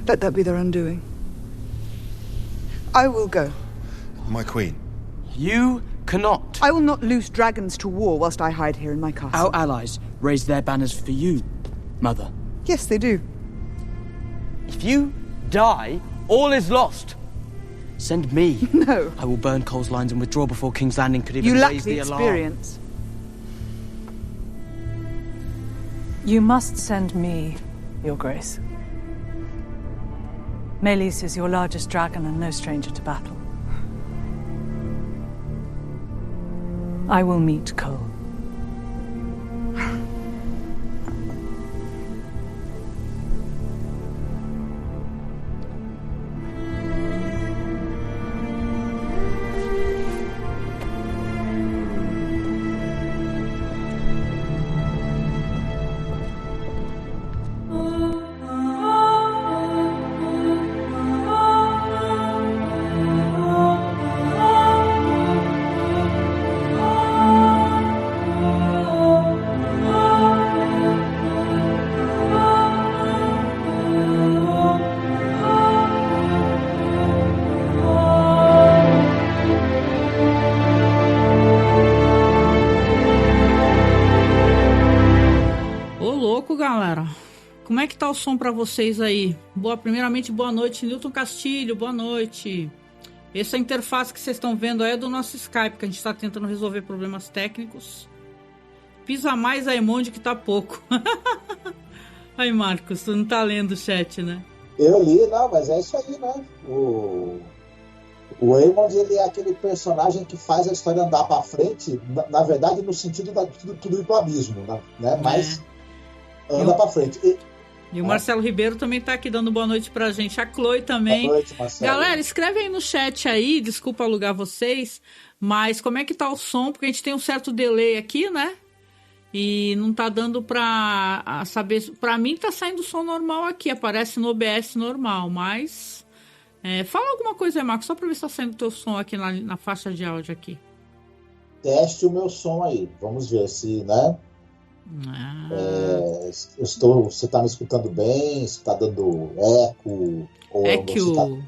Let that be their undoing. I will go. My queen. You cannot. I will not loose dragons to war whilst I hide here in my castle. Our allies raise their banners for you, Mother. Yes, they do. If you die, all is lost. Send me. No. I will burn Cole's lines and withdraw before King's Landing could even You lack raise the the alarm. experience. You must send me, Your Grace. Melis is your largest dragon and no stranger to battle. I will meet Cole. Como é que tá o som pra vocês aí? Primeiramente, boa noite, Newton Castilho, boa noite. Essa interface que vocês estão vendo aí é do nosso Skype, que a gente tá tentando resolver problemas técnicos. Pisa mais a emoji que tá pouco. Aí, Marcos, tu não tá lendo o chat, né? Eu li, não, mas é isso aí, né? O Aemond, ele é aquele personagem que faz a história andar pra frente, na verdade, no sentido de tudo ir pro abismo, né? Mas anda pra frente. E o Marcelo Ribeiro também tá aqui dando boa noite pra gente. A Chloe também. Boa noite, Marcelo. Galera, escreve aí no chat aí, desculpa alugar vocês, mas como é que tá o som? Porque a gente tem um certo delay aqui, né? E não tá dando pra saber. Pra mim tá saindo som normal aqui, aparece no OBS normal, mas... fala alguma coisa aí, Marcos, só pra ver se tá saindo o teu som aqui na faixa de áudio aqui. Teste o meu som aí, vamos ver se, né? Você tá me escutando bem? Você tá dando eco? Eco.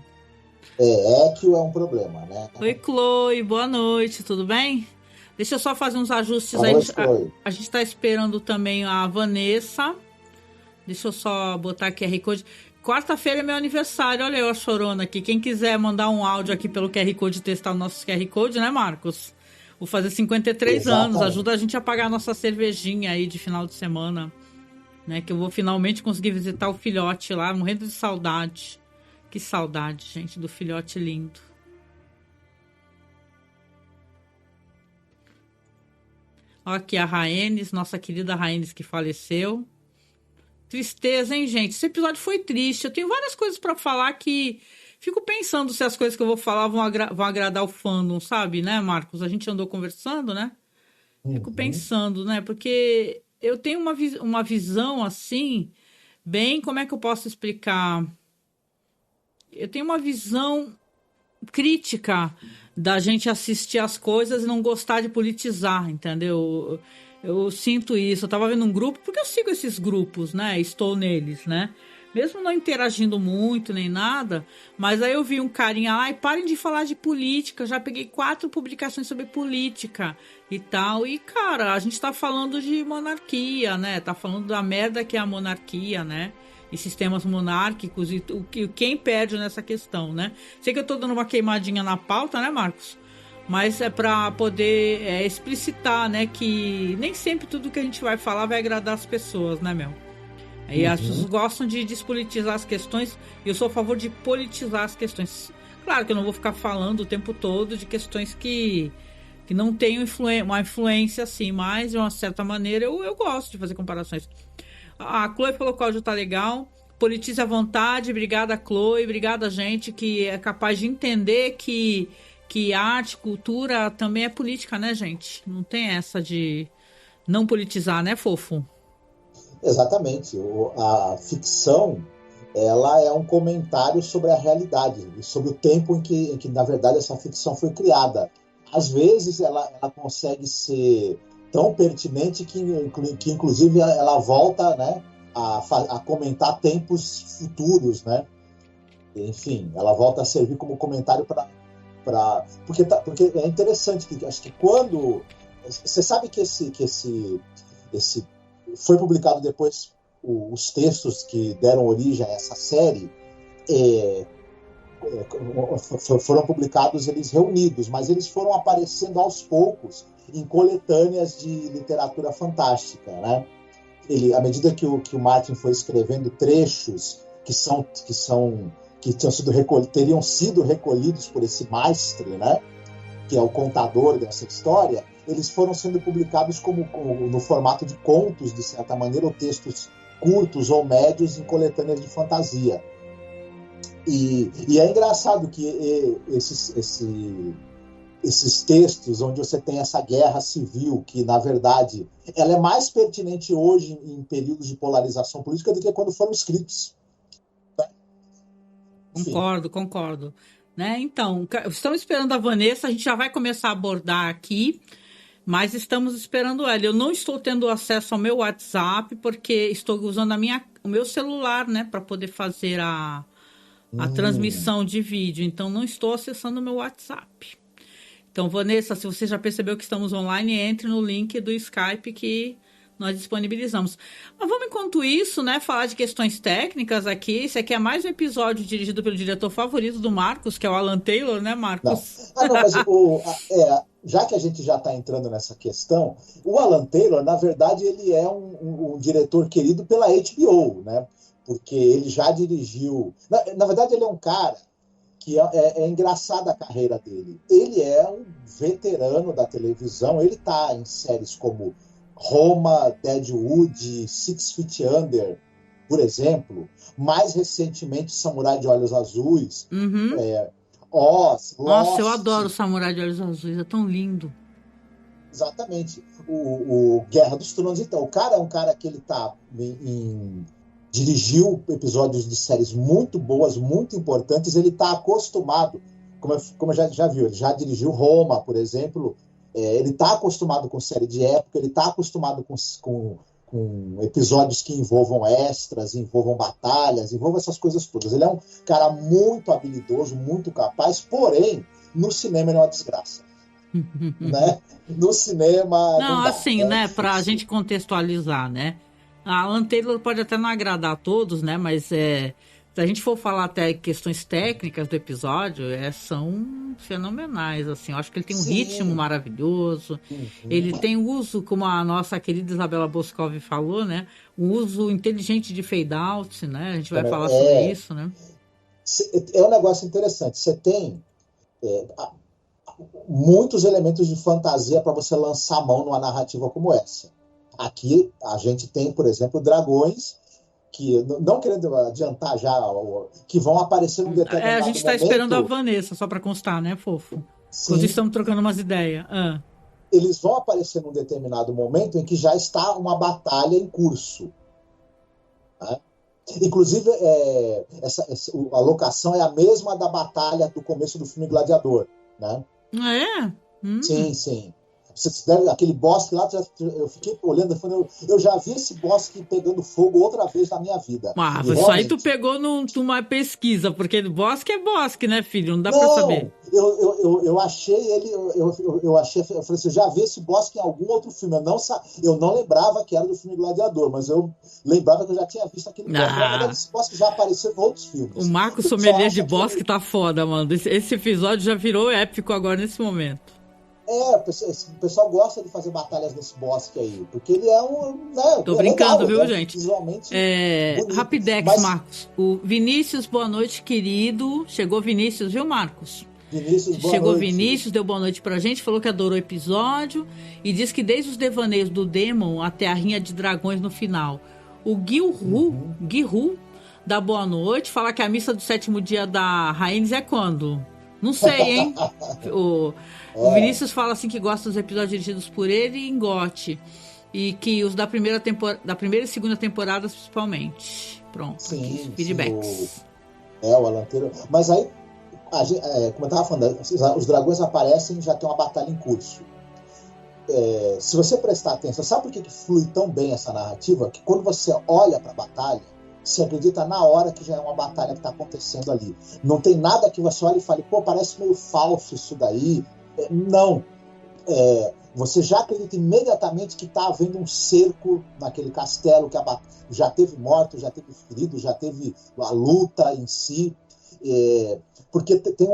Eco é um problema, né? Oi, Chloe, boa noite, tudo bem? Deixa eu só fazer uns ajustes boa aí. Noite, Chloe. A gente tá esperando também a Vanessa. Deixa eu só botar QR Code. Quarta-feira é meu aniversário, olha eu a chorona aqui. Quem quiser mandar um áudio aqui pelo QR Code, testar o nosso QR Code, né, Marcos? Vou fazer 53 anos, ajuda a gente a pagar a nossa cervejinha aí de final de semana, né? Que eu vou finalmente conseguir visitar o filhote lá, morrendo de saudade. Que saudade, gente, do filhote lindo. Ó, aqui a Raenes, nossa querida Raenes que faleceu. Tristeza, hein, gente? Esse episódio foi triste. Eu tenho várias coisas pra falar que... Fico pensando se as coisas que eu vou falar vão agradar o fandom, sabe, né, Marcos? A gente andou conversando, né? Fico pensando, né? Porque eu tenho uma visão, assim, bem... Como é que eu posso explicar? Eu tenho uma visão crítica da gente assistir as coisas e não gostar de politizar, entendeu? Eu sinto isso. Eu tava vendo um grupo, porque eu sigo esses grupos, né? Estou neles, né? Mesmo não interagindo muito, nem nada, mas aí eu vi um carinha lá, parem de falar de política, eu já peguei 4 publicações sobre política e tal, e cara, a gente tá falando de monarquia, né, tá falando da merda que é a monarquia, né, e sistemas monárquicos, e quem perde nessa questão, né. Sei que eu tô dando uma queimadinha na pauta, né, Marcos? Mas é para poder explicitar, né, que nem sempre tudo que a gente vai falar vai agradar as pessoas, né, meu? E as pessoas gostam de despolitizar as questões, e eu sou a favor de politizar as questões. Claro que eu não vou ficar falando o tempo todo de questões que não têm uma influência assim, mas de uma certa maneira eu gosto de fazer comparações. A Chloe falou que o áudio tá legal, politize à vontade, obrigada Chloe, obrigada gente que é capaz de entender que arte, cultura também é política, né, gente? Não tem essa de não politizar, né, fofo? Exatamente. A ficção, ela é um comentário sobre a realidade e sobre o tempo em que, na verdade, essa ficção foi criada. Às vezes, ela consegue ser tão pertinente que inclusive, ela volta, né, a comentar tempos futuros, né? Enfim, ela volta a servir como comentário para porque é interessante que acho que quando você sabe que esse foi publicado depois os textos que deram origem a essa série foram publicados eles reunidos, mas eles foram aparecendo aos poucos em coletâneas de literatura fantástica, né? À medida que o Martin foi escrevendo trechos que teriam sido recolhidos por esse mestre, né? Que é o contador dessa história, eles foram sendo publicados no formato de contos, de certa maneira, ou textos curtos ou médios em coletâneas de fantasia. E é engraçado que esses textos onde você tem essa guerra civil, que, na verdade, ela é mais pertinente hoje em períodos de polarização política do que quando foram escritos. Concordo. Né? Então, estamos esperando a Vanessa, a gente já vai começar a abordar aqui, mas estamos esperando ela. Eu não estou tendo acesso ao meu WhatsApp, porque estou usando o meu celular, né, para poder fazer a transmissão de vídeo. Então, não estou acessando o meu WhatsApp. Então, Vanessa, se você já percebeu que estamos online, entre no link do Skype que nós disponibilizamos. Mas vamos, enquanto isso, né, falar de questões técnicas aqui. Esse aqui é mais um episódio dirigido pelo diretor favorito do Marcos, que é o Alan Taylor, né, Marcos? Não, mas já que a gente já está entrando nessa questão, o Alan Taylor, na verdade, ele é um diretor querido pela HBO, né? Porque ele já dirigiu... Na verdade, ele é um cara que é engraçada a carreira dele. Ele é um veterano da televisão, ele está em séries como Roma, Deadwood, Six Feet Under, por exemplo. Mais recentemente, Samurai de Olhos Azuis. Oz, Lost. Nossa, eu adoro o Samurai de Olhos Azuis, é tão lindo. Exatamente. O Guerra dos Tronos. Então, o cara é um cara que ele tá dirigiu episódios de séries muito boas, muito importantes. Ele está acostumado, como já viu, ele já dirigiu Roma, por exemplo. Ele está acostumado com série de época, ele está acostumado com episódios que envolvam extras, envolvam batalhas, envolvam essas coisas todas. Ele é um cara muito habilidoso, muito capaz, porém, no cinema ele é uma desgraça. Né? No cinema... Não, assim, né, para a gente contextualizar, né? A Alan Taylor pode até não agradar a todos, né, mas se a gente for falar até questões técnicas do episódio, são fenomenais, assim. Eu acho que ele tem um ritmo maravilhoso. Ele tem uso, como a nossa querida Isabela Boscov falou, né? Um uso inteligente de fade-out, né? A gente vai falar sobre isso, né? É um negócio interessante. Você tem muitos elementos de fantasia para você lançar a mão numa narrativa como essa. Aqui a gente tem, por exemplo, dragões que, não querendo adiantar já, que vão aparecer num determinado momento. A gente está esperando a Vanessa, só para constar, né, fofo? Sim. Estamos trocando umas ideias. Eles vão aparecer num determinado momento em que já está uma batalha em curso. Né? Inclusive, a locação é a mesma da batalha do começo do filme Gladiador. Né? Sim. Aquele bosque lá, eu fiquei olhando e falando, eu já vi esse bosque pegando fogo outra vez na minha vida. Mas isso aí tu pegou numa pesquisa, porque bosque é bosque, né, filho? Não dá pra saber. Eu achei ele, eu falei assim, eu já vi esse bosque em algum outro filme. Eu não lembrava que era do filme Gladiador, mas eu lembrava que eu já tinha visto aquele bosque. Esse bosque já apareceu em outros filmes. O Marcos Sommelier de bosque tá foda, mano. Esse episódio já virou épico agora nesse momento. O pessoal gosta de fazer batalhas nesse bosque aí, porque ele é um... Né, tô brincando, legal, viu, gente? Visualmente Rapidex, Marcos. O Vinícius, boa noite, querido. Chegou Vinícius, viu, Marcos? Chegou Vinícius, deu boa noite pra gente, falou que adorou o episódio e diz que desde os devaneios do Demon até a rinha de dragões no final. O Guihu dá boa noite, fala que a missa do 7º dia da Rhaenys é quando? Não sei, hein? O Vinícius fala assim que gosta dos episódios dirigidos por ele e Gotti. E que os da primeira e segunda temporada, principalmente. Pronto. Sim, feedbacks. O Alan Taylor. Mas aí, como eu estava falando, os dragões aparecem e já tem uma batalha em curso. Se você prestar atenção, sabe por que flui tão bem essa narrativa? Que quando você olha para a batalha, Você acredita na hora que já é uma batalha que está acontecendo ali. Não tem nada que você olhe e fale, pô, parece meio falso isso daí. Não. Você já acredita imediatamente que está havendo um cerco naquele castelo, que já teve mortos, já teve feridos, já teve a luta em si. Porque tem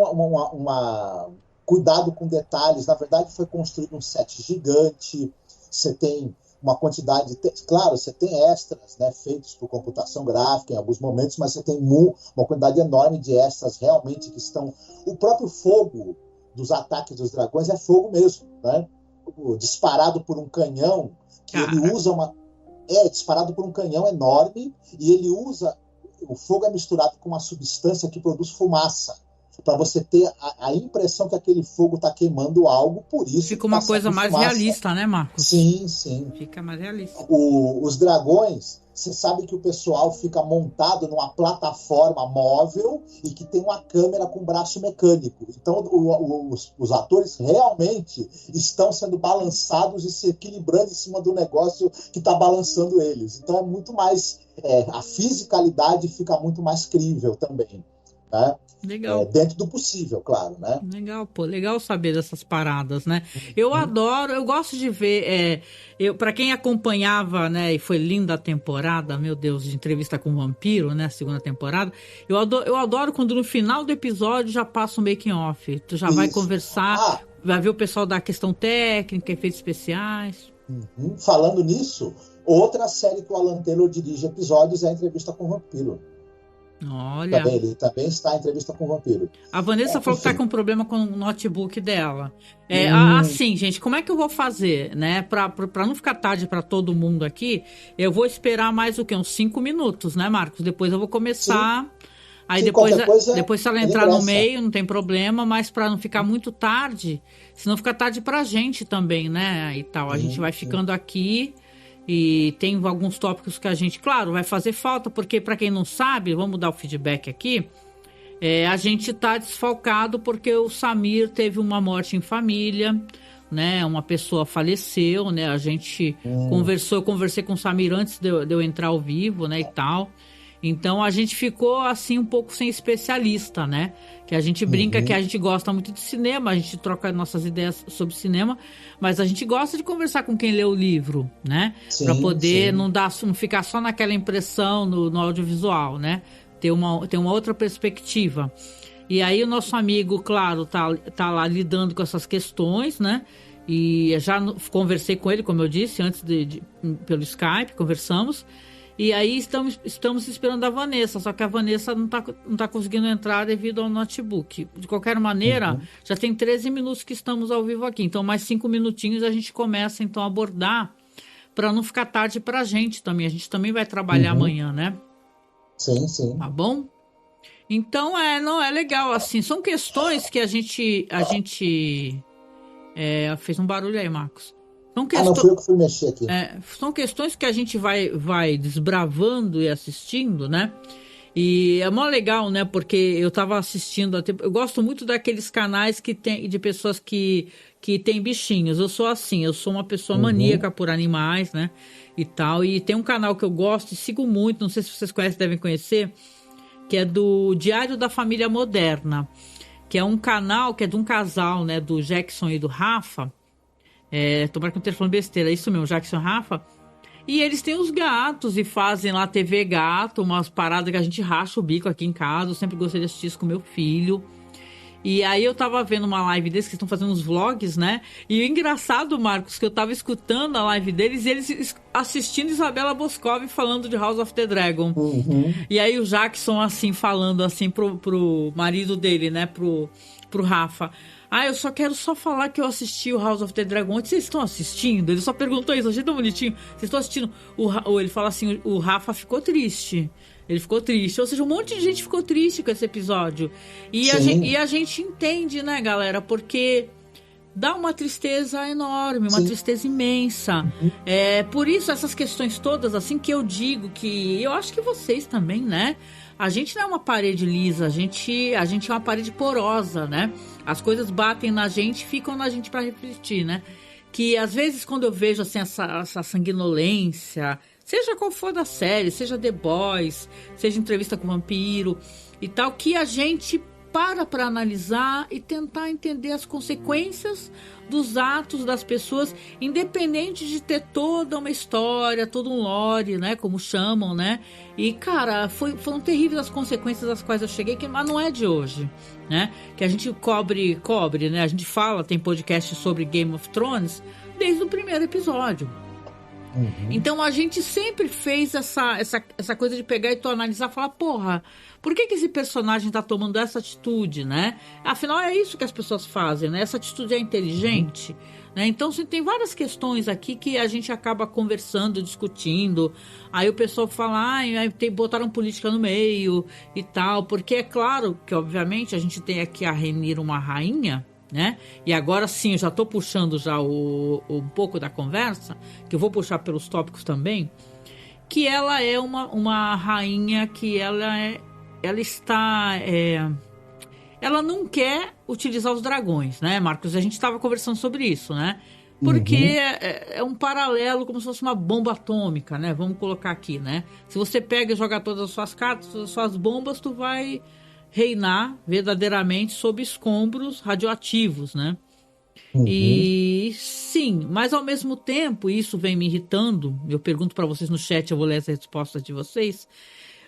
cuidado com detalhes. Na verdade, foi construído um set gigante. Você tem uma quantidade... Claro, você tem extras, né, feitos por computação gráfica em alguns momentos, mas você tem uma quantidade enorme de extras realmente que estão... O próprio fogo dos ataques dos dragões é fogo mesmo, né? Disparado por um canhão, que ele usa disparado por um canhão enorme, e ele usa... O fogo é misturado com uma substância que produz fumaça, para você ter a impressão que aquele fogo está queimando algo, por isso... Fica uma coisa mais realista, né, Marcos? Sim, sim. Fica mais realista. Os dragões, você sabe que o pessoal fica montado numa plataforma móvel e que tem uma câmera com braço mecânico. Então, os atores realmente estão sendo balançados e se equilibrando em cima do negócio que está balançando eles. Então, é muito mais... a fisicalidade fica muito mais crível também, né? Legal. Dentro do possível, claro, né? Legal, pô, legal saber dessas paradas, né? Eu adoro, eu gosto de ver, para quem acompanhava, né, e foi linda a temporada, meu Deus, de Entrevista com o Vampiro, né, a segunda temporada, eu adoro quando no final do episódio já passa um making off, tu já vai conversar, vai ver o pessoal da questão técnica, efeitos especiais. Falando nisso, outra série que o Alan Taylor dirige episódios é a Entrevista com o Vampiro. Olha. Ele também está em Entrevista com o Vampiro. A Vanessa falou que tá com um problema com o notebook dela. Assim, gente, como é que eu vou fazer, né? Pra não ficar tarde pra todo mundo aqui, eu vou esperar mais o quê? Uns 5 minutos, né, Marcos? Depois eu vou começar. Sim. Aí depois se ela entrar no meio, não tem problema, mas pra não ficar muito tarde, senão fica tarde pra gente também, né? E tal. A gente vai ficando aqui. E tem alguns tópicos que a gente, claro, vai fazer falta, porque para quem não sabe, vamos dar o feedback aqui, a gente tá desfalcado porque o Samir teve uma morte em família, né, uma pessoa faleceu, né, a gente eu conversei com o Samir antes de eu entrar ao vivo, né, e tal. Então a gente ficou assim um pouco sem especialista, né? Que a gente brinca que a gente gosta muito de cinema, a gente troca nossas ideias sobre cinema, mas a gente gosta de conversar com quem lê o livro, né? Para poder não ficar só naquela impressão no audiovisual, né? Ter uma outra perspectiva. E aí o nosso amigo, claro, tá lá lidando com essas questões, né? E já conversei com ele, como eu disse, antes pelo Skype, conversamos. E aí estamos esperando a Vanessa, só que a Vanessa não tá conseguindo entrar devido ao notebook. De qualquer maneira, já tem 13 minutos que estamos ao vivo aqui, então mais 5 minutinhos a gente começa então a abordar, para não ficar tarde pra gente também. A gente também vai trabalhar amanhã, né? Sim. Tá bom? Então, não é legal, assim, são questões que a gente fez um barulho aí, Marcos. Não fui eu que fui mexer aqui. São questões que a gente vai desbravando e assistindo, né? E é mó legal, né? Porque eu tava assistindo, eu gosto muito daqueles canais que tem de pessoas que tem bichinhos. Eu sou assim, eu sou uma pessoa maníaca por animais, né? E tal. E tem um canal que eu gosto e sigo muito, não sei se vocês conhecem, devem conhecer, que é do Diário da Família Moderna, que é um canal que é de um casal, né? Do Jackson e do Rafa. Tomara que não esteja falando besteira, é isso mesmo, Jackson e Rafa. E eles têm os gatos e fazem lá TV Gato, umas paradas que a gente racha o bico aqui em casa. Eu sempre gostei de assistir isso com meu filho. E aí eu tava vendo uma live deles, que estão fazendo uns vlogs, né? E o engraçado, Marcos, que eu tava escutando a live deles e eles assistindo Isabela Boscov falando de House of the Dragon. E aí o Jackson, assim, falando assim pro marido dele, né? Pro Rafa. Eu só quero falar que eu assisti o House of the Dragon. Onde vocês estão assistindo? Ele só perguntou isso, achei tão bonitinho. Vocês estão assistindo? Ele fala assim, o Rafa ficou triste. Ele ficou triste. Ou seja, um monte de gente ficou triste com esse episódio. E a gente entende, né, galera? Porque dá uma tristeza enorme, uma tristeza imensa. Por isso, essas questões todas, assim, que eu digo que... Eu acho que vocês também, né? A gente não é uma parede lisa, a gente é uma parede porosa, né? As coisas batem na gente, ficam na gente para refletir, né? Que às vezes quando eu vejo assim essa sanguinolência, seja qual for da série, seja The Boys, seja Entrevista com o Vampiro e tal, que a gente para analisar e tentar entender as consequências dos atos das pessoas, independente de ter toda uma história, todo um lore, né, como chamam, né, e cara, foram terríveis as consequências das quais eu cheguei, mas não é de hoje, né, que a gente cobre, né, a gente fala, tem podcast sobre Game of Thrones desde o primeiro episódio. Então a gente sempre fez essa coisa de pegar e tu analisar e falar, porra, por que esse personagem tá tomando essa atitude, né? Afinal é isso que as pessoas fazem, né? Essa atitude é inteligente, né? Então assim, tem várias questões aqui que a gente acaba conversando, discutindo. Aí o pessoal fala, botaram política no meio e tal, porque é claro que obviamente a gente tem aqui a Rhaenyra, uma rainha, né? E agora sim, eu já estou puxando já um pouco da conversa, que eu vou puxar pelos tópicos também, que ela é uma rainha que ela não quer utilizar os dragões, né, Marcos? A gente estava conversando sobre isso, né? Porque é um paralelo, como se fosse uma bomba atômica, né? Vamos colocar aqui, né? Se você pega e joga todas as suas cartas, todas as suas bombas, tu vai reinar verdadeiramente sob escombros radioativos, né? E sim, mas ao mesmo tempo, isso vem me irritando, eu pergunto para vocês no chat, eu vou ler as respostas de vocês,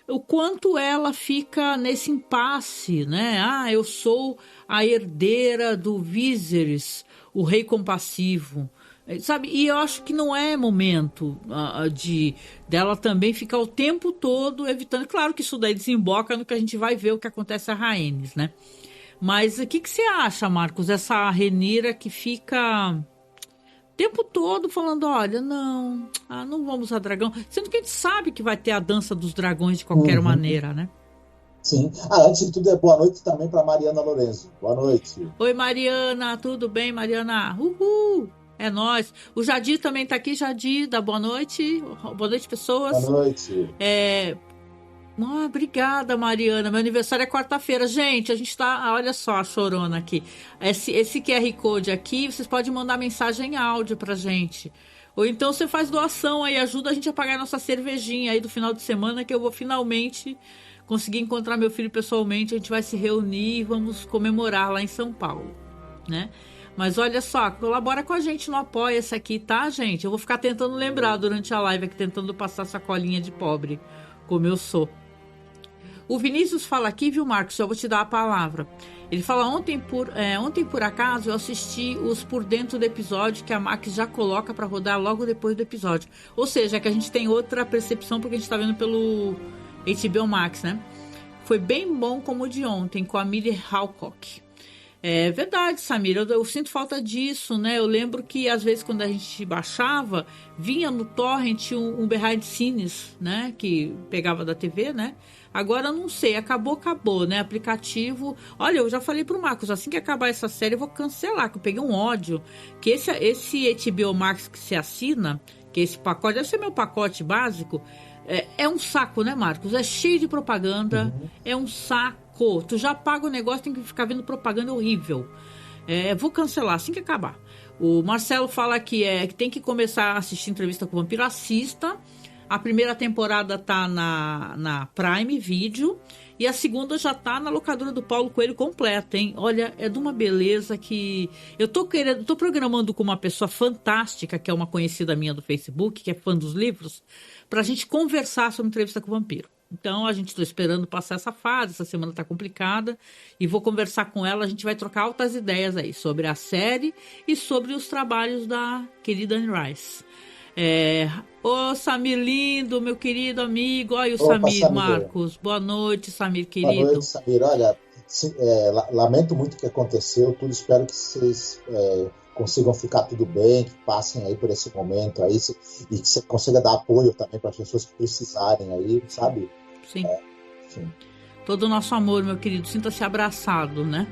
o quanto ela fica nesse impasse, né? Eu sou a herdeira do Viserys, o rei compassivo, sabe? E eu acho que não é momento dela também ficar o tempo todo evitando. Claro que isso daí desemboca no que a gente vai ver o que acontece a Rhaenys, né? Mas o que você acha, Marcos? Essa Rhaenyra que fica o tempo todo falando, olha, não vamos usar dragão. Sendo que a gente sabe que vai ter a dança dos dragões de qualquer maneira, né? Sim. Antes de tudo, boa noite também para Mariana Lorenzo. Boa noite. Oi, Mariana. Tudo bem, Mariana? Uhul! É nóis. O Jadir também tá aqui. Jadir, dá boa noite. Boa noite, pessoas. Boa noite. Obrigada, Mariana. Meu aniversário é quarta-feira. Gente, a gente tá... Olha só a chorona aqui. Esse QR Code aqui, vocês podem mandar mensagem em áudio pra gente. Ou então você faz doação aí, ajuda a gente a pagar nossa cervejinha aí do final de semana, que eu vou finalmente conseguir encontrar meu filho pessoalmente. A gente vai se reunir e vamos comemorar lá em São Paulo, né? Mas olha só, colabora com a gente no Apoia-se aqui, tá, gente? Eu vou ficar tentando lembrar durante a live aqui, tentando passar sacolinha de pobre, como eu sou. O Vinícius fala aqui, viu, Marcos? Eu vou te dar a palavra. Ele fala, ontem por acaso eu assisti os por dentro do episódio que a Max já coloca para rodar logo depois do episódio. Ou seja, que a gente tem outra percepção porque a gente tá vendo pelo HBO Max, né? Foi bem bom como o de ontem, com a Millie Halcock. É verdade, Samir, eu sinto falta disso, né? Eu lembro que às vezes quando a gente baixava, vinha no torrent um behind scenes, né? Que pegava da TV, né? Agora eu não sei, acabou, né? Aplicativo. Olha, eu já falei pro Marcos, assim que acabar essa série eu vou cancelar, que eu peguei um ódio. Que esse HBO Max que se assina, que esse pacote, deve ser meu pacote básico, é um saco, né, Marcos? É cheio de propaganda, é um saco. Tu já paga o negócio, tem que ficar vendo propaganda horrível. Vou cancelar assim que acabar. O Marcelo fala que tem que começar a assistir Entrevista com o Vampiro. Assista. A primeira temporada tá na Prime Video e a segunda já tá na locadora do Paulo Coelho completa, hein? Olha, é de uma beleza que... Eu tô programando com uma pessoa fantástica, que é uma conhecida minha do Facebook, que é fã dos livros, pra gente conversar sobre Entrevista com o Vampiro. Então, a gente está esperando passar essa fase, essa semana está complicada, e vou conversar com ela, a gente vai trocar altas ideias aí sobre a série e sobre os trabalhos da querida Anne Rice. Ô, Samir lindo, meu querido amigo, olha o Samir, Marcos, boa noite, Samir querido. Boa noite, Samir, olha, lamento muito o que aconteceu, tudo, espero que vocês... consigam ficar tudo bem, que passem aí por esse momento aí, e que você consiga dar apoio também para as pessoas que precisarem aí, sabe? Sim. Sim. Todo o nosso amor, meu querido, sinta-se abraçado, né?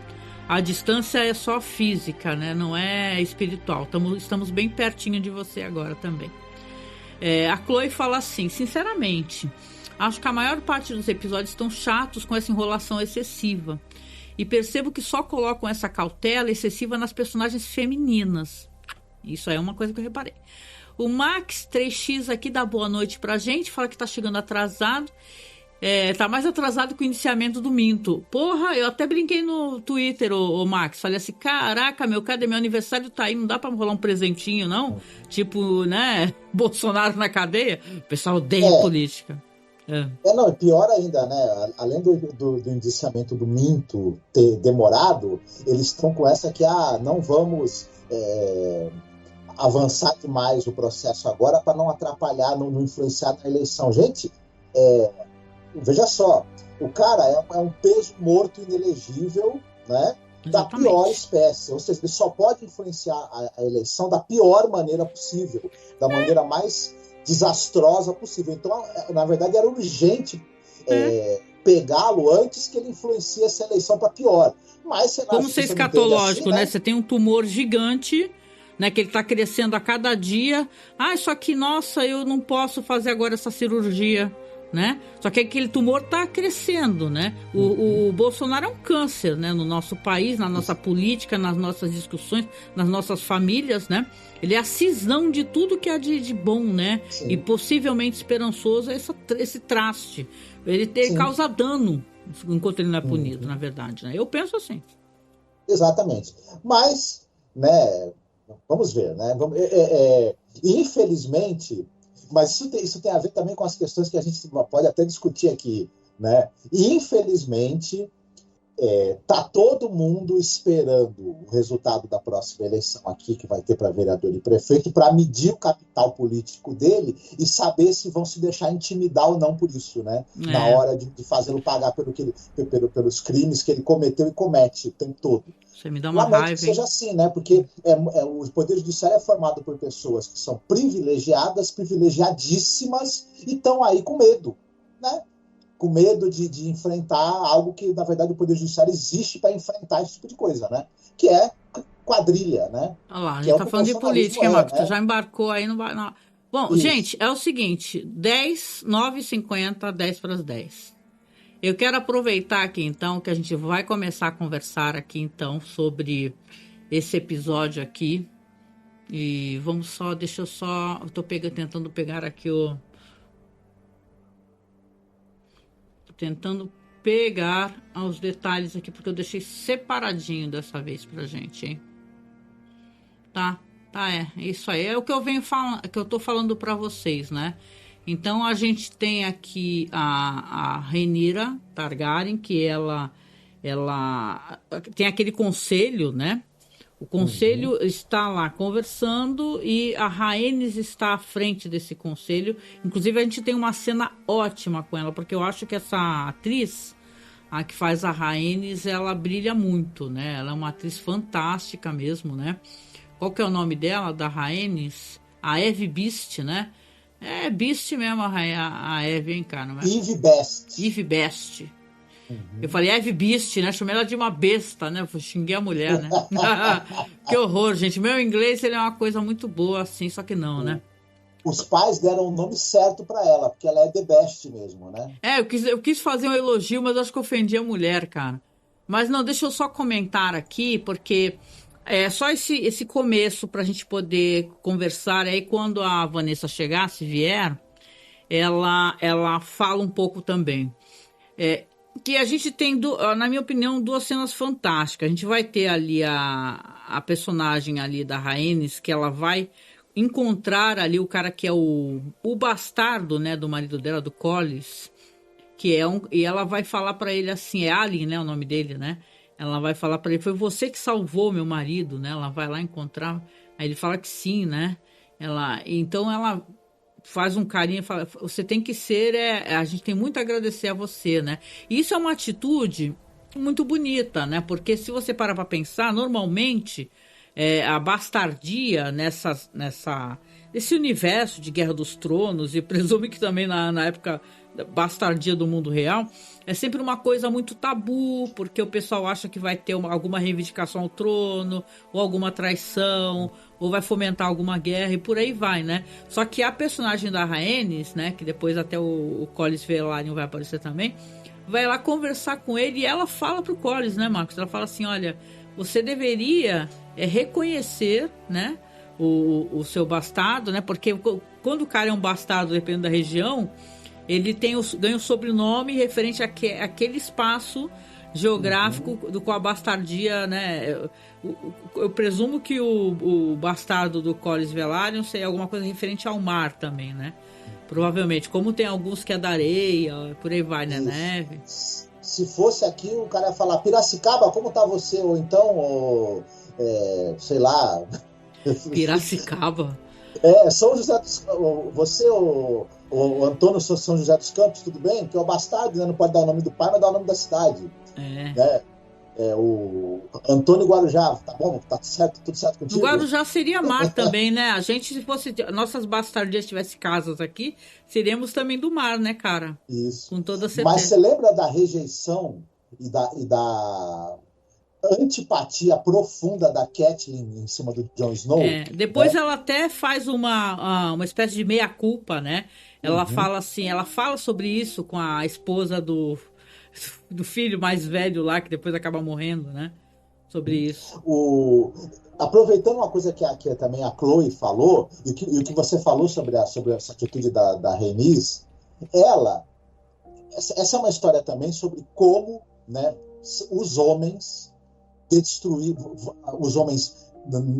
A distância é só física, né? Não é espiritual. Estamos bem pertinho de você agora também. A Chloe fala assim, sinceramente, acho que a maior parte dos episódios estão chatos com essa enrolação excessiva. E percebo que só colocam essa cautela excessiva nas personagens femininas. Isso é uma coisa que eu reparei. O Max 3X aqui dá boa noite pra gente, fala que tá chegando atrasado. Tá mais atrasado que o iniciamento do Minto. Porra, eu até brinquei no Twitter, ô Max. Falei assim, caraca, cadê meu aniversário tá aí? Não dá pra rolar um presentinho, não? Tipo, né? Bolsonaro na cadeia. O pessoal odeia política. Não, pior ainda, né? Além do indiciamento do Minto ter demorado, eles estão com essa que, não vamos avançar demais o processo agora para não atrapalhar, não influenciar na eleição. Gente, veja só, o cara é um peso morto inelegível, né? Da pior espécie. Ou seja, ele só pode influenciar a eleição da pior maneira possível, da maneira mais desastrosa possível. Então, na verdade, era urgente pegá-lo antes que ele influencie essa eleição para pior. Mas, como ser escatológico, assim, né? Você tem um tumor gigante, né, que ele está crescendo a cada dia. Só que, nossa, eu não posso fazer agora essa cirurgia, né? Só que aquele tumor está crescendo, né? O Bolsonaro é um câncer, né? No nosso país, na nossa política, nas nossas discussões, nas nossas famílias, né? Ele é a cisão de tudo que há de bom, né? Sim. E possivelmente esperançoso é esse traste. Ele causa dano enquanto ele não é punido, na verdade, né? Eu penso assim. Exatamente. Mas, né? Vamos ver, né? Infelizmente... Mas isso tem a ver também com as questões que a gente pode até discutir aqui, né? E, infelizmente, tá todo mundo esperando o resultado da próxima eleição aqui, que vai ter para vereador e prefeito, para medir o capital político dele e saber se vão se deixar intimidar ou não por isso, né? Na hora de fazê-lo pagar pelos crimes que ele cometeu e comete o tempo todo. Você me dá uma raiva, que seja assim, né? Porque o Poder Judiciário é formado por pessoas que são privilegiadas, privilegiadíssimas, e estão aí com medo, né? Com medo de enfrentar algo que, na verdade, o Poder Judiciário existe para enfrentar esse tipo de coisa, né? Que é quadrilha, né? Olha lá, a gente tá falando de política, Marcos, né? Tu já embarcou aí, não vai... Não. Bom, isso. Gente, é o seguinte, 9h50, 10 para as 10. Eu quero aproveitar aqui, então, que a gente vai começar a conversar aqui, então, sobre esse episódio aqui. E vamos só, eu tô tentando pegar aqui tentando pegar os detalhes aqui, porque eu deixei separadinho dessa vez pra gente, hein? Tá, isso aí. É o que eu venho falando, que eu tô falando pra vocês, né? Então, a gente tem aqui a Rhaenyra Targaryen, que ela tem aquele conselho, né? O conselho está lá conversando e a Rhaenys está à frente desse conselho. Inclusive, a gente tem uma cena ótima com ela, porque eu acho que essa atriz, a que faz a Rhaenys, ela brilha muito, né? Ela é uma atriz fantástica mesmo, né? Qual que é o nome dela, da Rhaenys? A Eve Beast, né? É Beast mesmo, a Eve, hein, cara? Eve Best. Eve Best. Eu falei Eve Beast, né? Chamei ela de uma besta, né? Eu xinguei a mulher, né? Que horror, gente. Meu inglês, ele é uma coisa muito boa, assim, só que não, né? Os pais deram o nome certo pra ela, porque ela é The Best mesmo, né? Eu quis fazer um elogio, mas acho que ofendi a mulher, cara. Mas não, deixa eu só comentar aqui, porque... só esse começo para a gente poder conversar. Aí quando a Vanessa chegar, se vier, ela fala um pouco também. Que a gente tem, na minha opinião, duas cenas fantásticas. A gente vai ter ali a personagem ali da Rhaenys, que ela vai encontrar ali o cara que é o bastardo, né, do marido dela, do Corlys, e ela vai falar para ele assim, é Alyn, né, o nome dele, né? Ela vai falar para ele, foi você que salvou meu marido, né? Ela vai lá encontrar, aí ele fala que sim, né? Então ela faz um carinho e fala, você tem que ser, a gente tem muito a agradecer a você, né? E isso é uma atitude muito bonita, né? Porque se você parar para pensar, normalmente a bastardia nesse universo de Guerra dos Tronos, e presumo que também na época bastardia do mundo real, é sempre uma coisa muito tabu, porque o pessoal acha que vai ter alguma reivindicação ao trono, ou alguma traição, ou vai fomentar alguma guerra, e por aí vai, né? Só que a personagem da Rhaenys, né, que depois até o Corlys Velaryon vai aparecer também, vai lá conversar com ele, e ela fala pro Corlys, né, Marcos? Ela fala assim, olha, você deveria reconhecer, né, o seu bastardo, né? Porque quando o cara é um bastardo, dependendo da região, ele ganha o sobrenome referente àquele espaço geográfico do qual a bastardia, né? Eu presumo que o bastardo do Corlys Velaryon seria alguma coisa referente ao mar também, né? Provavelmente. Como tem alguns que é da areia, por aí vai, né? Neve. Se fosse aqui, o cara ia falar: Piracicaba, como tá você? Ou então, sei lá... Piracicaba? São José dos Campos. Você, o Antônio São José dos Campos, tudo bem? Que é o bastardo, né? Não pode dar o nome do pai, mas dá o nome da cidade. Né? O Antônio Guarujá, tá bom? Tá certo, tudo certo contigo? O Guarujá seria mar também, né? A gente, se fosse nossas bastardias tivesse casas aqui, seríamos também do mar, né, cara? Isso. Com toda certeza. Mas você lembra da rejeição e da antipatia profunda da Catelyn em cima do Jon Snow? Depois ela até faz uma espécie de meia-culpa, né? Ela fala assim, ela fala sobre isso com a esposa do filho mais velho lá, que depois acaba morrendo, né? Sobre isso. Aproveitando uma coisa que também a Chloe falou, e o que você falou sobre essa atitude da Rhaenys, essa é uma história também sobre como, né, os homens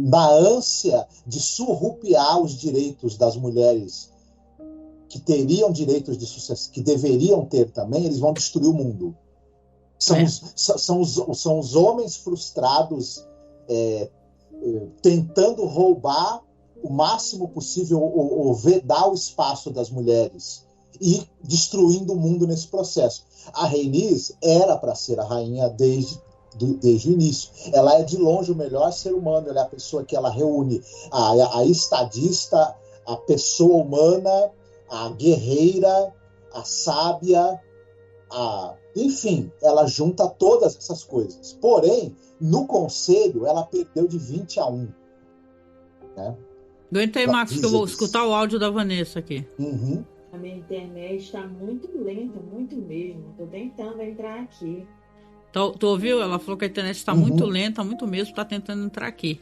na ânsia de surrupiar os direitos das mulheres que teriam direitos de sucesso, que deveriam ter também, eles vão destruir o mundo. São os homens frustrados tentando roubar o máximo possível ou vedar o espaço das mulheres e destruindo o mundo nesse processo. A Rhaenys era para ser a rainha desde o início. Ela é de longe o melhor ser humano, ela é a pessoa que ela reúne a estadista, a pessoa humana, a guerreira, a sábia, enfim, ela junta todas essas coisas. Porém, no conselho, ela perdeu de 20-1. Né? Aguenta aí, Marcos, que eu vou escutar o áudio da Vanessa aqui. Uhum. A minha internet está muito lenta, muito mesmo. Estou tentando entrar aqui. Tu ouviu? Ela falou que a internet está muito lenta, muito mesmo, está tentando entrar aqui.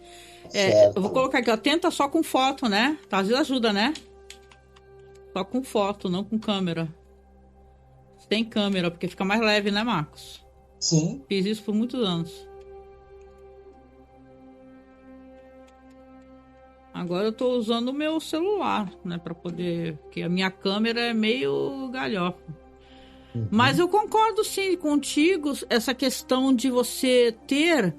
Eu vou colocar aqui, ó, tenta só com foto, né? Tá, às vezes ajuda, né? Só com foto, não com câmera. Tem câmera, porque fica mais leve, né, Marcos? Sim. Fiz isso por muitos anos. Agora eu tô usando o meu celular, né, para poder... Porque a minha câmera é meio galhofa. Mas eu concordo, sim, contigo, essa questão de você ter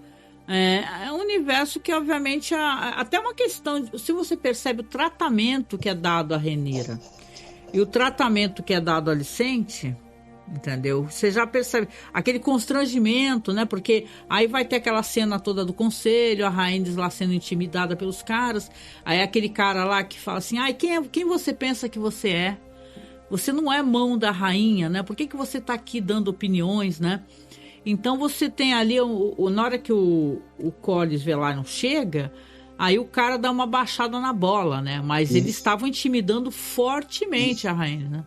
um universo que, obviamente, até uma questão... Se você percebe o tratamento que é dado à Rhaenyra e o tratamento que é dado a Alicente, entendeu? Você já percebe aquele constrangimento, né? Porque aí vai ter aquela cena toda do conselho, a Rhaenys lá sendo intimidada pelos caras, aí aquele cara lá que fala assim, quem você pensa que você é? Você não é mão da rainha, né? Por que você tá aqui dando opiniões, né? Então você tem ali, na hora que o Corlys Velaryon chega, aí o cara dá uma baixada na bola, né? Mas eles estavam intimidando fortemente a rainha, né?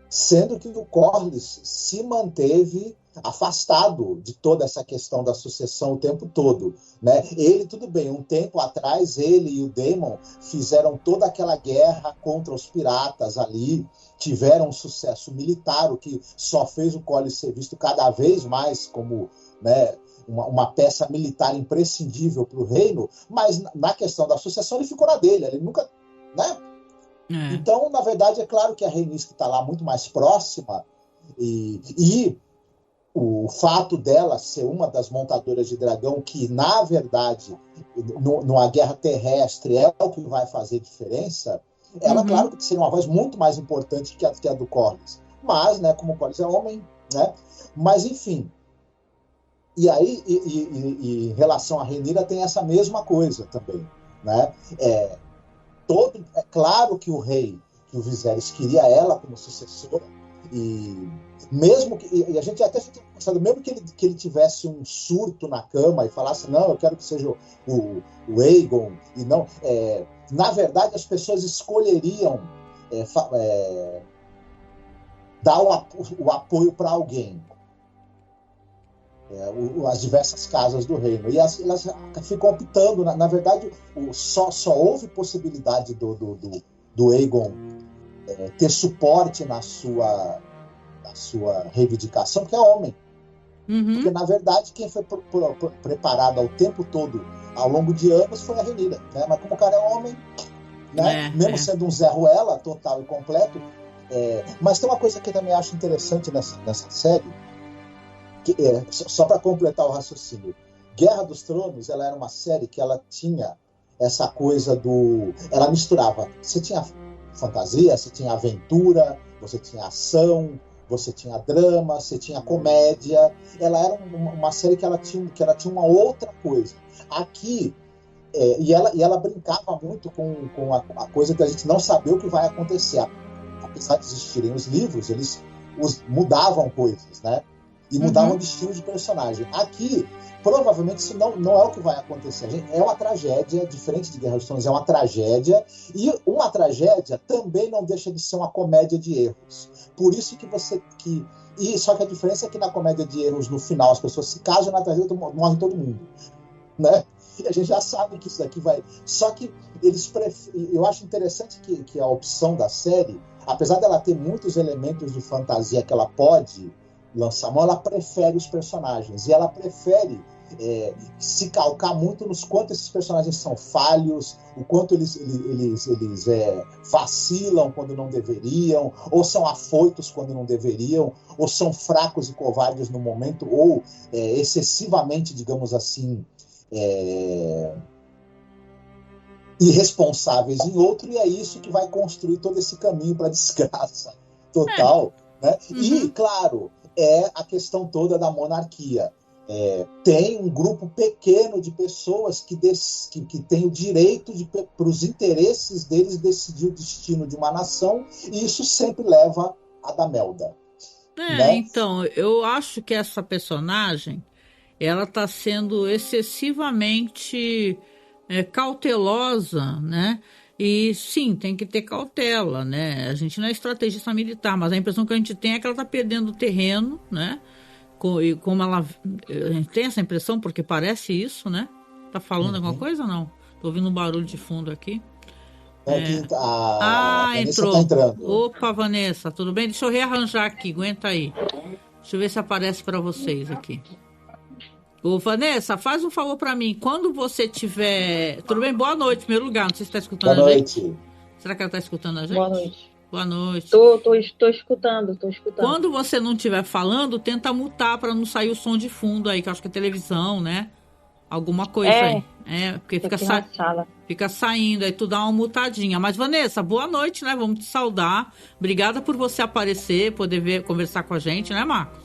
Sendo que o Corlys se manteve afastado de toda essa questão da sucessão o tempo todo, né? Ele, tudo bem, um tempo atrás, ele e o Daemon fizeram toda aquela guerra contra os piratas ali, tiveram um sucesso militar, o que só fez o Corlys ser visto cada vez mais como, né, uma peça militar imprescindível para o reino, mas na questão da sucessão ele ficou na dele, ele nunca, né? Então, na verdade, é claro que a Rhaenys está lá muito mais próxima e o fato dela ser uma das montadoras de dragão, que, na verdade, numa guerra terrestre é o que vai fazer diferença, ela, claro, que seria uma voz muito mais importante que a do Corlys. Mas, né, como o Corlys é homem, né? Mas, enfim. E aí, em relação à Rhaenyra, tem essa mesma coisa também, né? É claro que o rei, que o Viserys, queria ela como sucessora, e mesmo que, e a gente até fica pensando, mesmo que ele tivesse um surto na cama e falasse, não, eu quero que seja o Aegon, e não, na verdade as pessoas escolheriam dar o apoio para alguém. as diversas casas do reino. E elas ficam optando, na verdade, só houve possibilidade do Aegon ter suporte na sua reivindicação, que é homem. Porque, na verdade, quem foi preparado ao tempo todo, ao longo de anos, foi a Rhaenyra, né? Mas como o cara é homem, né? Mesmo sendo um Zé Ruela total e completo. Mas tem uma coisa que eu também acho interessante nessa série, que só para completar o raciocínio. Guerra dos Tronos, ela era uma série que ela tinha essa coisa ela misturava. Você tinha fantasia, você tinha aventura, você tinha ação, você tinha drama, você tinha comédia. Ela era uma série que ela tinha uma outra coisa. Aqui, e ela brincava muito com a coisa que a gente não sabia o que vai acontecer. Apesar de existirem os livros, eles mudavam coisas, né? E mudavam o destino de personagem. Aqui, provavelmente, isso não é o que vai acontecer. É uma tragédia, diferente de Guerra dos Tronos, é uma tragédia. E uma tragédia também não deixa de ser uma comédia de erros. Por isso só que a diferença é que na comédia de erros, no final, as pessoas se casam, na tragédia morre todo mundo, né? E a gente já sabe que isso daqui vai... Só que eu acho interessante que a opção da série, apesar dela ter muitos elementos de fantasia que ela pode lançar mão, ela prefere os personagens. E ela prefere se calcar muito nos quanto esses personagens são falhos, o quanto eles vacilam quando não deveriam, ou são afoitos quando não deveriam, ou são fracos e covardes no momento, ou excessivamente, digamos assim, irresponsáveis em outro, e é isso que vai construir todo esse caminho para a desgraça total. Né? E, claro, a questão toda da monarquia. Tem um grupo pequeno de pessoas que tem o direito para os interesses deles decidir o destino de uma nação, e isso sempre leva a da melda. Né? Então, eu acho que essa personagem ela está sendo excessivamente cautelosa, né? E sim, tem que ter cautela, né? A gente não é estrategista militar, mas a impressão que a gente tem é que ela está perdendo terreno, né? E como a gente tem essa impressão, porque parece isso, né? Tá falando alguma coisa ou não? Tô ouvindo um barulho de fundo aqui. A entrou. Vanessa tá entrando. Opa, Vanessa, tudo bem? Deixa eu rearranjar aqui, aguenta aí. Deixa eu ver se aparece para vocês aqui. Ô, Vanessa, faz um favor para mim. Quando você tiver... Tudo bem? Boa noite, em primeiro lugar. Não sei se está escutando Boa a noite. gente. Será que ela está escutando a gente? Boa noite. Boa noite. Tô escutando. Quando você não estiver falando, tenta mutar para não sair o som de fundo aí, que eu acho que é televisão, né? Alguma coisa aí. Porque fica saindo, aí tu dá uma mutadinha. Mas, Vanessa, boa noite, né? Vamos te saudar. Obrigada por você aparecer, poder conversar com a gente, né, Marcos?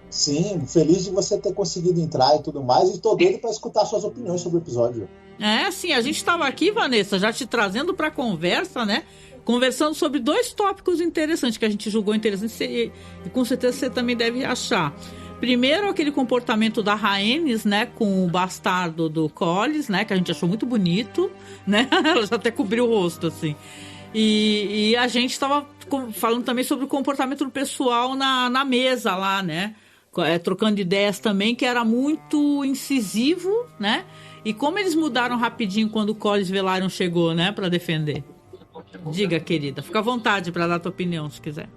Sim, feliz de você ter conseguido entrar e tudo mais, e tô doido para escutar suas opiniões sobre o episódio. Sim, a gente estava aqui, Vanessa, já te trazendo para conversa, né? Conversando sobre 2 tópicos interessantes que a gente julgou interessantes e com certeza você também deve achar. Primeiro, aquele comportamento da Rhaenys, né, com o bastardo do Corlys, né, que a gente achou muito bonito, né? Ela já até cobriu o rosto, assim. E a gente estava falando também sobre o comportamento do pessoal na mesa lá, né? Trocando ideias também, que era muito incisivo, né? E como eles mudaram rapidinho quando o Corlys Velaryon chegou, né, para defender. Diga, querida, fica à vontade para dar a tua opinião, se quiser.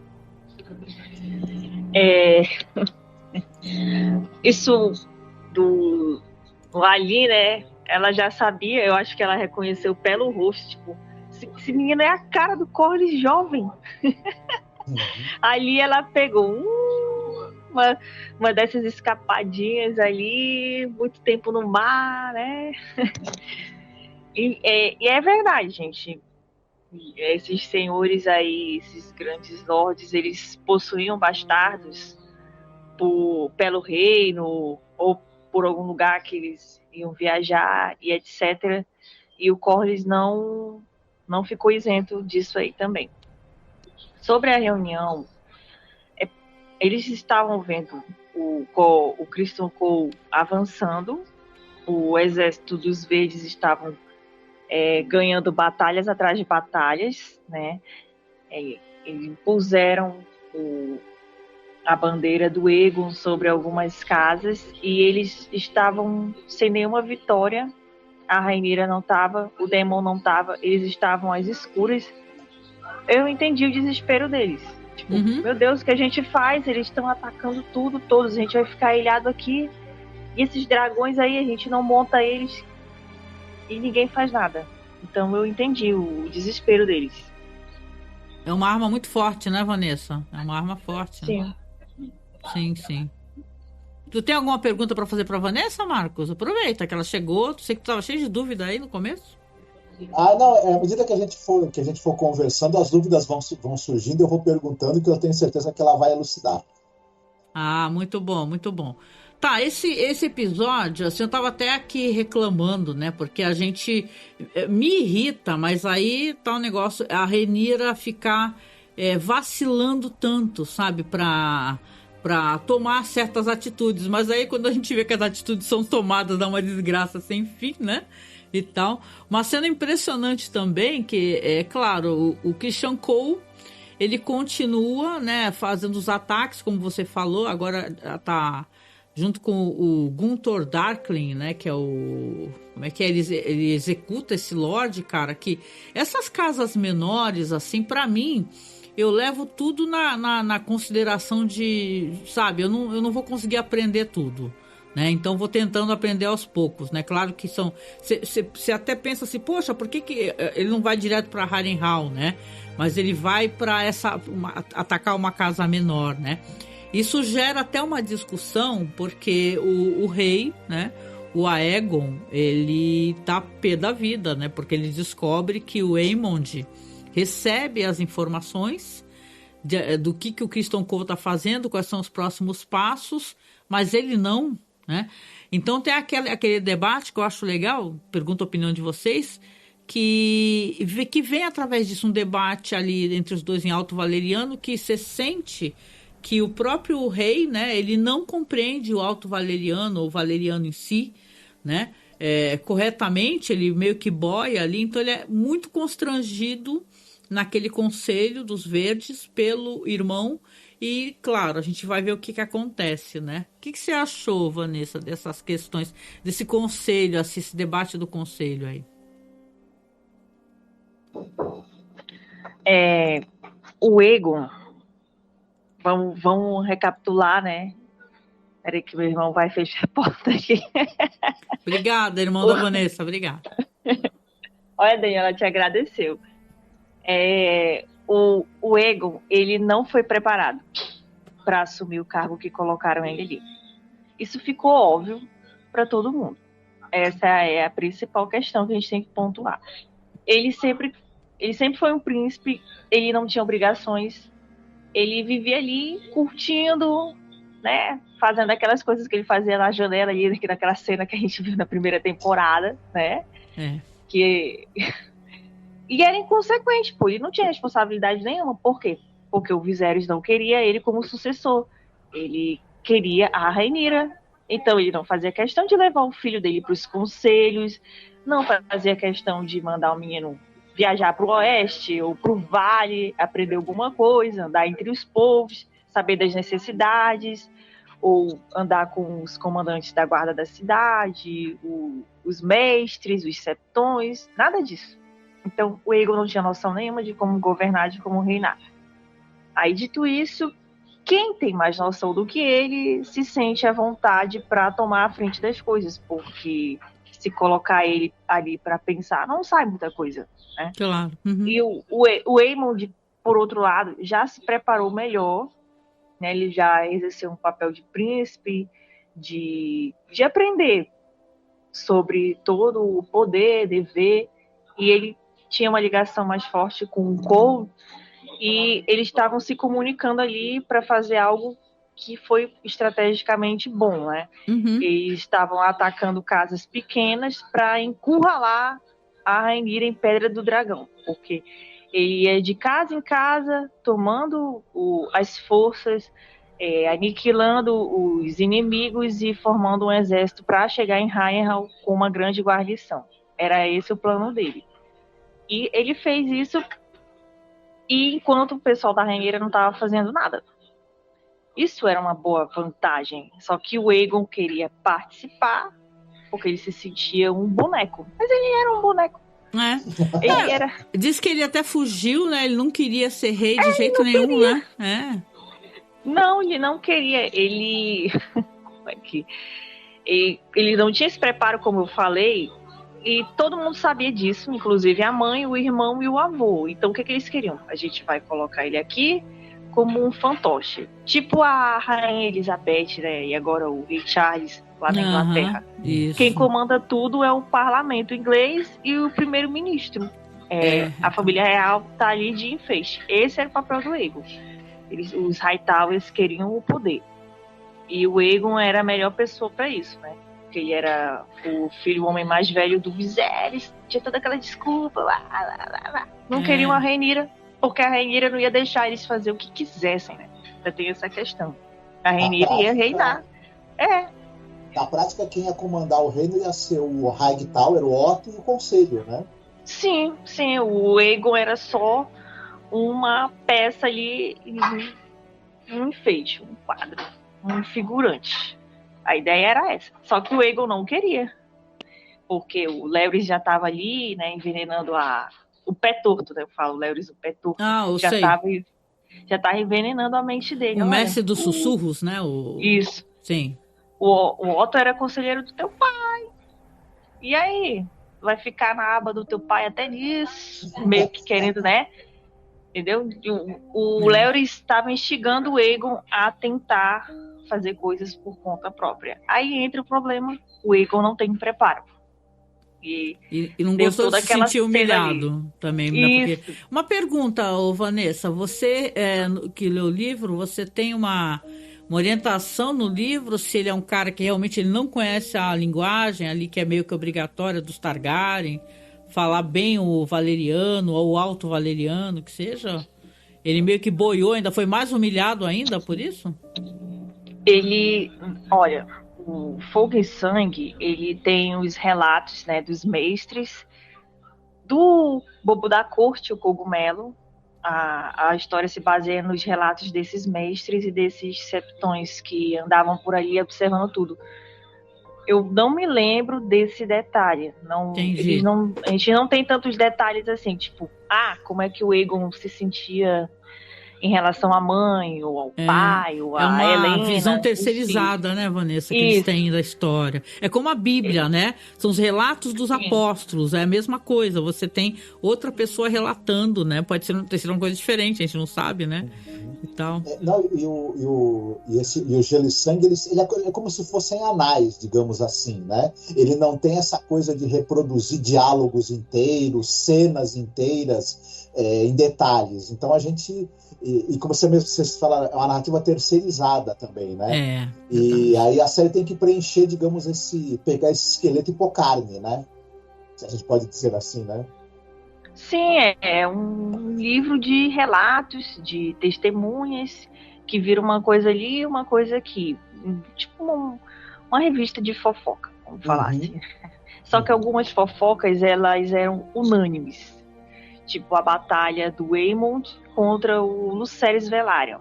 Isso do Ali, né? Ela já sabia, eu acho que ela reconheceu pelo rosto, tipo, esse menino é a cara do Corlys jovem. Ali ela pegou uma dessas escapadinhas ali, muito tempo no mar, né? E é verdade, gente. Esses senhores aí, esses grandes lordes, eles possuíam bastardos pelo reino ou por algum lugar que eles iam viajar e etc. E o Corlys não ficou isento disso aí também. Sobre a reunião, eles estavam vendo o Criston Cole avançando, o exército dos Verdes estavam ganhando batalhas atrás de batalhas, né? Eles impuseram a bandeira do Aegon sobre algumas casas e eles estavam sem nenhuma vitória. A Rhaenyra não estava, o Daemon não estava, eles estavam às escuras. Eu entendi o desespero deles. Tipo, meu Deus, o que a gente faz? Eles estão atacando tudo, todos. A gente vai ficar ilhado aqui. E esses dragões aí, a gente não monta eles e ninguém faz nada. Então eu entendi o desespero deles. É uma arma muito forte, né, Vanessa? É uma arma forte. Sim. Né? Sim. Tu tem alguma pergunta para fazer para Vanessa, Marcos? Aproveita que ela chegou. Sei que tu estava cheio de dúvida aí no começo. Não, à medida que a gente for conversando, as dúvidas vão surgindo, eu vou perguntando, que eu tenho certeza que ela vai elucidar. Muito bom, muito bom. Tá, esse episódio, assim, eu tava até aqui reclamando, né? Porque a gente me irrita, mas aí tá um negócio, a Rhaenyra ficar vacilando tanto, sabe? Pra tomar certas atitudes. Mas aí quando a gente vê que as atitudes são tomadas, dá uma desgraça sem fim, né? E tal. Uma cena impressionante também, que é claro, o Christian Cole, ele continua, né, fazendo os ataques, como você falou, agora tá junto com o Gunthor Darkling, né, que é o... Como é que é? Ele executa esse Lorde, cara, que essas casas menores, assim, pra mim, eu levo tudo na consideração de, sabe, eu não vou conseguir aprender tudo. Né? Então vou tentando aprender aos poucos, né? Claro que são... Você até pensa assim, poxa, por que ele não vai direto para Harrenhal, né? Mas ele vai para atacar uma casa menor, né? Isso gera até uma discussão, porque o rei, né? O Aegon, ele tá pé da vida, né? Porque ele descobre que o Aemond recebe as informações do que o Criston Cole tá fazendo, quais são os próximos passos, mas ele não... Né? Então tem aquele debate que eu acho legal, pergunto a opinião de vocês, que vem através disso um debate ali entre os dois em Alto Valeriano, que você sente que o próprio rei, né, ele não compreende o Alto Valeriano ou o Valeriano em si, né, corretamente, ele meio que boia ali, então ele é muito constrangido naquele conselho dos verdes pelo irmão. E, claro, a gente vai ver o que acontece, né? O que você achou, Vanessa, dessas questões, desse conselho, esse debate do conselho aí? O Aegon, vamos recapitular, né? Peraí que meu irmão vai fechar a porta aqui. Obrigada, irmão da Vanessa, obrigada. Olha, Daniela, te agradeceu. O Aegon, ele não foi preparado para assumir o cargo que colocaram ele ali. Isso ficou óbvio para todo mundo. Essa é a principal questão que a gente tem que pontuar. Ele sempre foi um príncipe, ele não tinha obrigações, ele vivia ali curtindo, né, fazendo aquelas coisas que ele fazia na janela ali, naquela cena que a gente viu na primeira temporada, né? E era inconsequente, pô, ele não tinha responsabilidade nenhuma. Por quê? Porque o Viserys não queria ele como sucessor. Ele queria a Rhaenyra. Então ele não fazia questão de levar o filho dele para os conselhos, não fazia questão de mandar o menino viajar para o oeste ou para o vale, aprender alguma coisa, andar entre os povos, saber das necessidades, ou andar com os comandantes da guarda da cidade, os mestres, os septões, nada disso. Então, o Aegon não tinha noção nenhuma de como governar, de como reinar. Aí, dito isso, quem tem mais noção do que ele se sente à vontade para tomar a frente das coisas, porque se colocar ele ali para pensar, não sai muita coisa, né? Claro. Uhum. E o Aemond, por outro lado, já se preparou melhor, né? Ele já exerceu um papel de príncipe, de aprender sobre todo o poder, dever, e ele tinha uma ligação mais forte com o Cole, e eles estavam se comunicando ali para fazer algo que foi estrategicamente bom, né? Uhum. Eles estavam atacando casas pequenas para encurralar a Rhaenyra em Pedra do Dragão, porque ele ia de casa em casa, tomando as forças, aniquilando os inimigos e formando um exército para chegar em Harrenhal com uma grande guarnição. Era esse o plano dele. E ele fez isso, e enquanto o pessoal da Rhaenyra não estava fazendo nada. Isso era uma boa vantagem. Só que o Aegon queria participar porque ele se sentia um boneco. Mas ele era um boneco. Ele era... Diz que ele até fugiu, né? Ele não queria ser rei de jeito nenhum, queria. né? Não, ele não queria. Ele... Como é que... Ele não tinha esse preparo, como eu falei, e todo mundo sabia disso, inclusive a mãe, o irmão e o avô. Então, o que eles queriam? A gente vai colocar ele aqui como um fantoche. Tipo a Rainha Elizabeth, né? E agora o Rei Charles, lá na Inglaterra. Isso. Quem comanda tudo é o parlamento inglês e o primeiro-ministro. A família real tá ali de enfeite. Esse era o papel do Aegon. Os Hightowers queriam o poder. E o Aegon era a melhor pessoa para isso, né? Porque ele era o filho, o homem mais velho do Viserys, tinha toda aquela desculpa, não queriam a Rhaenyra, porque a Rhaenyra não ia deixar eles fazer o que quisessem, né? Já tem essa questão. A Rhaenyra ia reinar. Na prática, quem ia comandar o reino ia ser o Hightower, o Otto e o Conselho, né? Sim, o Aegon era só uma peça ali, um enfeite, um quadro, um figurante. A ideia era essa. Só que o Aegon não queria. Porque o Larys já estava ali, né, envenenando o pé torto, né? Eu falo, Larys, o pé torto. Eu já sei. Já estava envenenando a mente dele. O mestre dos sussurros, né? Isso. Sim. O Otto era conselheiro do teu pai. E aí? Vai ficar na aba do teu pai até nisso. Meio que querendo, né? Entendeu? O Larys estava instigando o Aegon a tentar fazer coisas por conta própria. Aí entra o problema, o Aegon não tem preparo. E não gostou de se sentir humilhado também. Né? Porque... Uma pergunta, Vanessa, você que leu o livro, você tem uma orientação no livro, se ele é um cara que realmente ele não conhece a linguagem ali, que é meio que obrigatória dos Targaryen, falar bem o valeriano ou o alto valeriano, que seja? Ele meio que boiou, ainda foi mais humilhado ainda por isso? Olha, o Fogo e Sangue, ele tem os relatos, né, dos mestres, do Bobo da Corte, o Cogumelo. A história se baseia nos relatos desses mestres e desses septões que andavam por ali observando tudo. Eu não me lembro desse detalhe. A gente não tem tantos detalhes assim, tipo, como é que o Aegon se sentia em relação à mãe, ou ao pai, ou a Helena. É uma visão terceirizada, né, Vanessa, que eles têm da história. É como a Bíblia, né? São os relatos dos apóstolos, é a mesma coisa. Você tem outra pessoa relatando, né? Pode ter sido uma coisa diferente, a gente não sabe, né? E tal. E o Gelo e Sangue, ele é como se fossem anais, digamos assim, né? Ele não tem essa coisa de reproduzir diálogos inteiros, cenas inteiras, em detalhes. Então a gente... E como você fala, é uma narrativa terceirizada também, né? E aí a série tem que preencher, digamos, pegar esse esqueleto e pôr carne, né? Se a gente pode dizer assim, né? Sim, é um livro de relatos, de testemunhas, que vira uma coisa ali e uma coisa aqui. Tipo uma revista de fofoca, vamos falar assim. Só que algumas fofocas, elas eram unânimes. Tipo a batalha do Aemond contra o Lucerys Velaryon.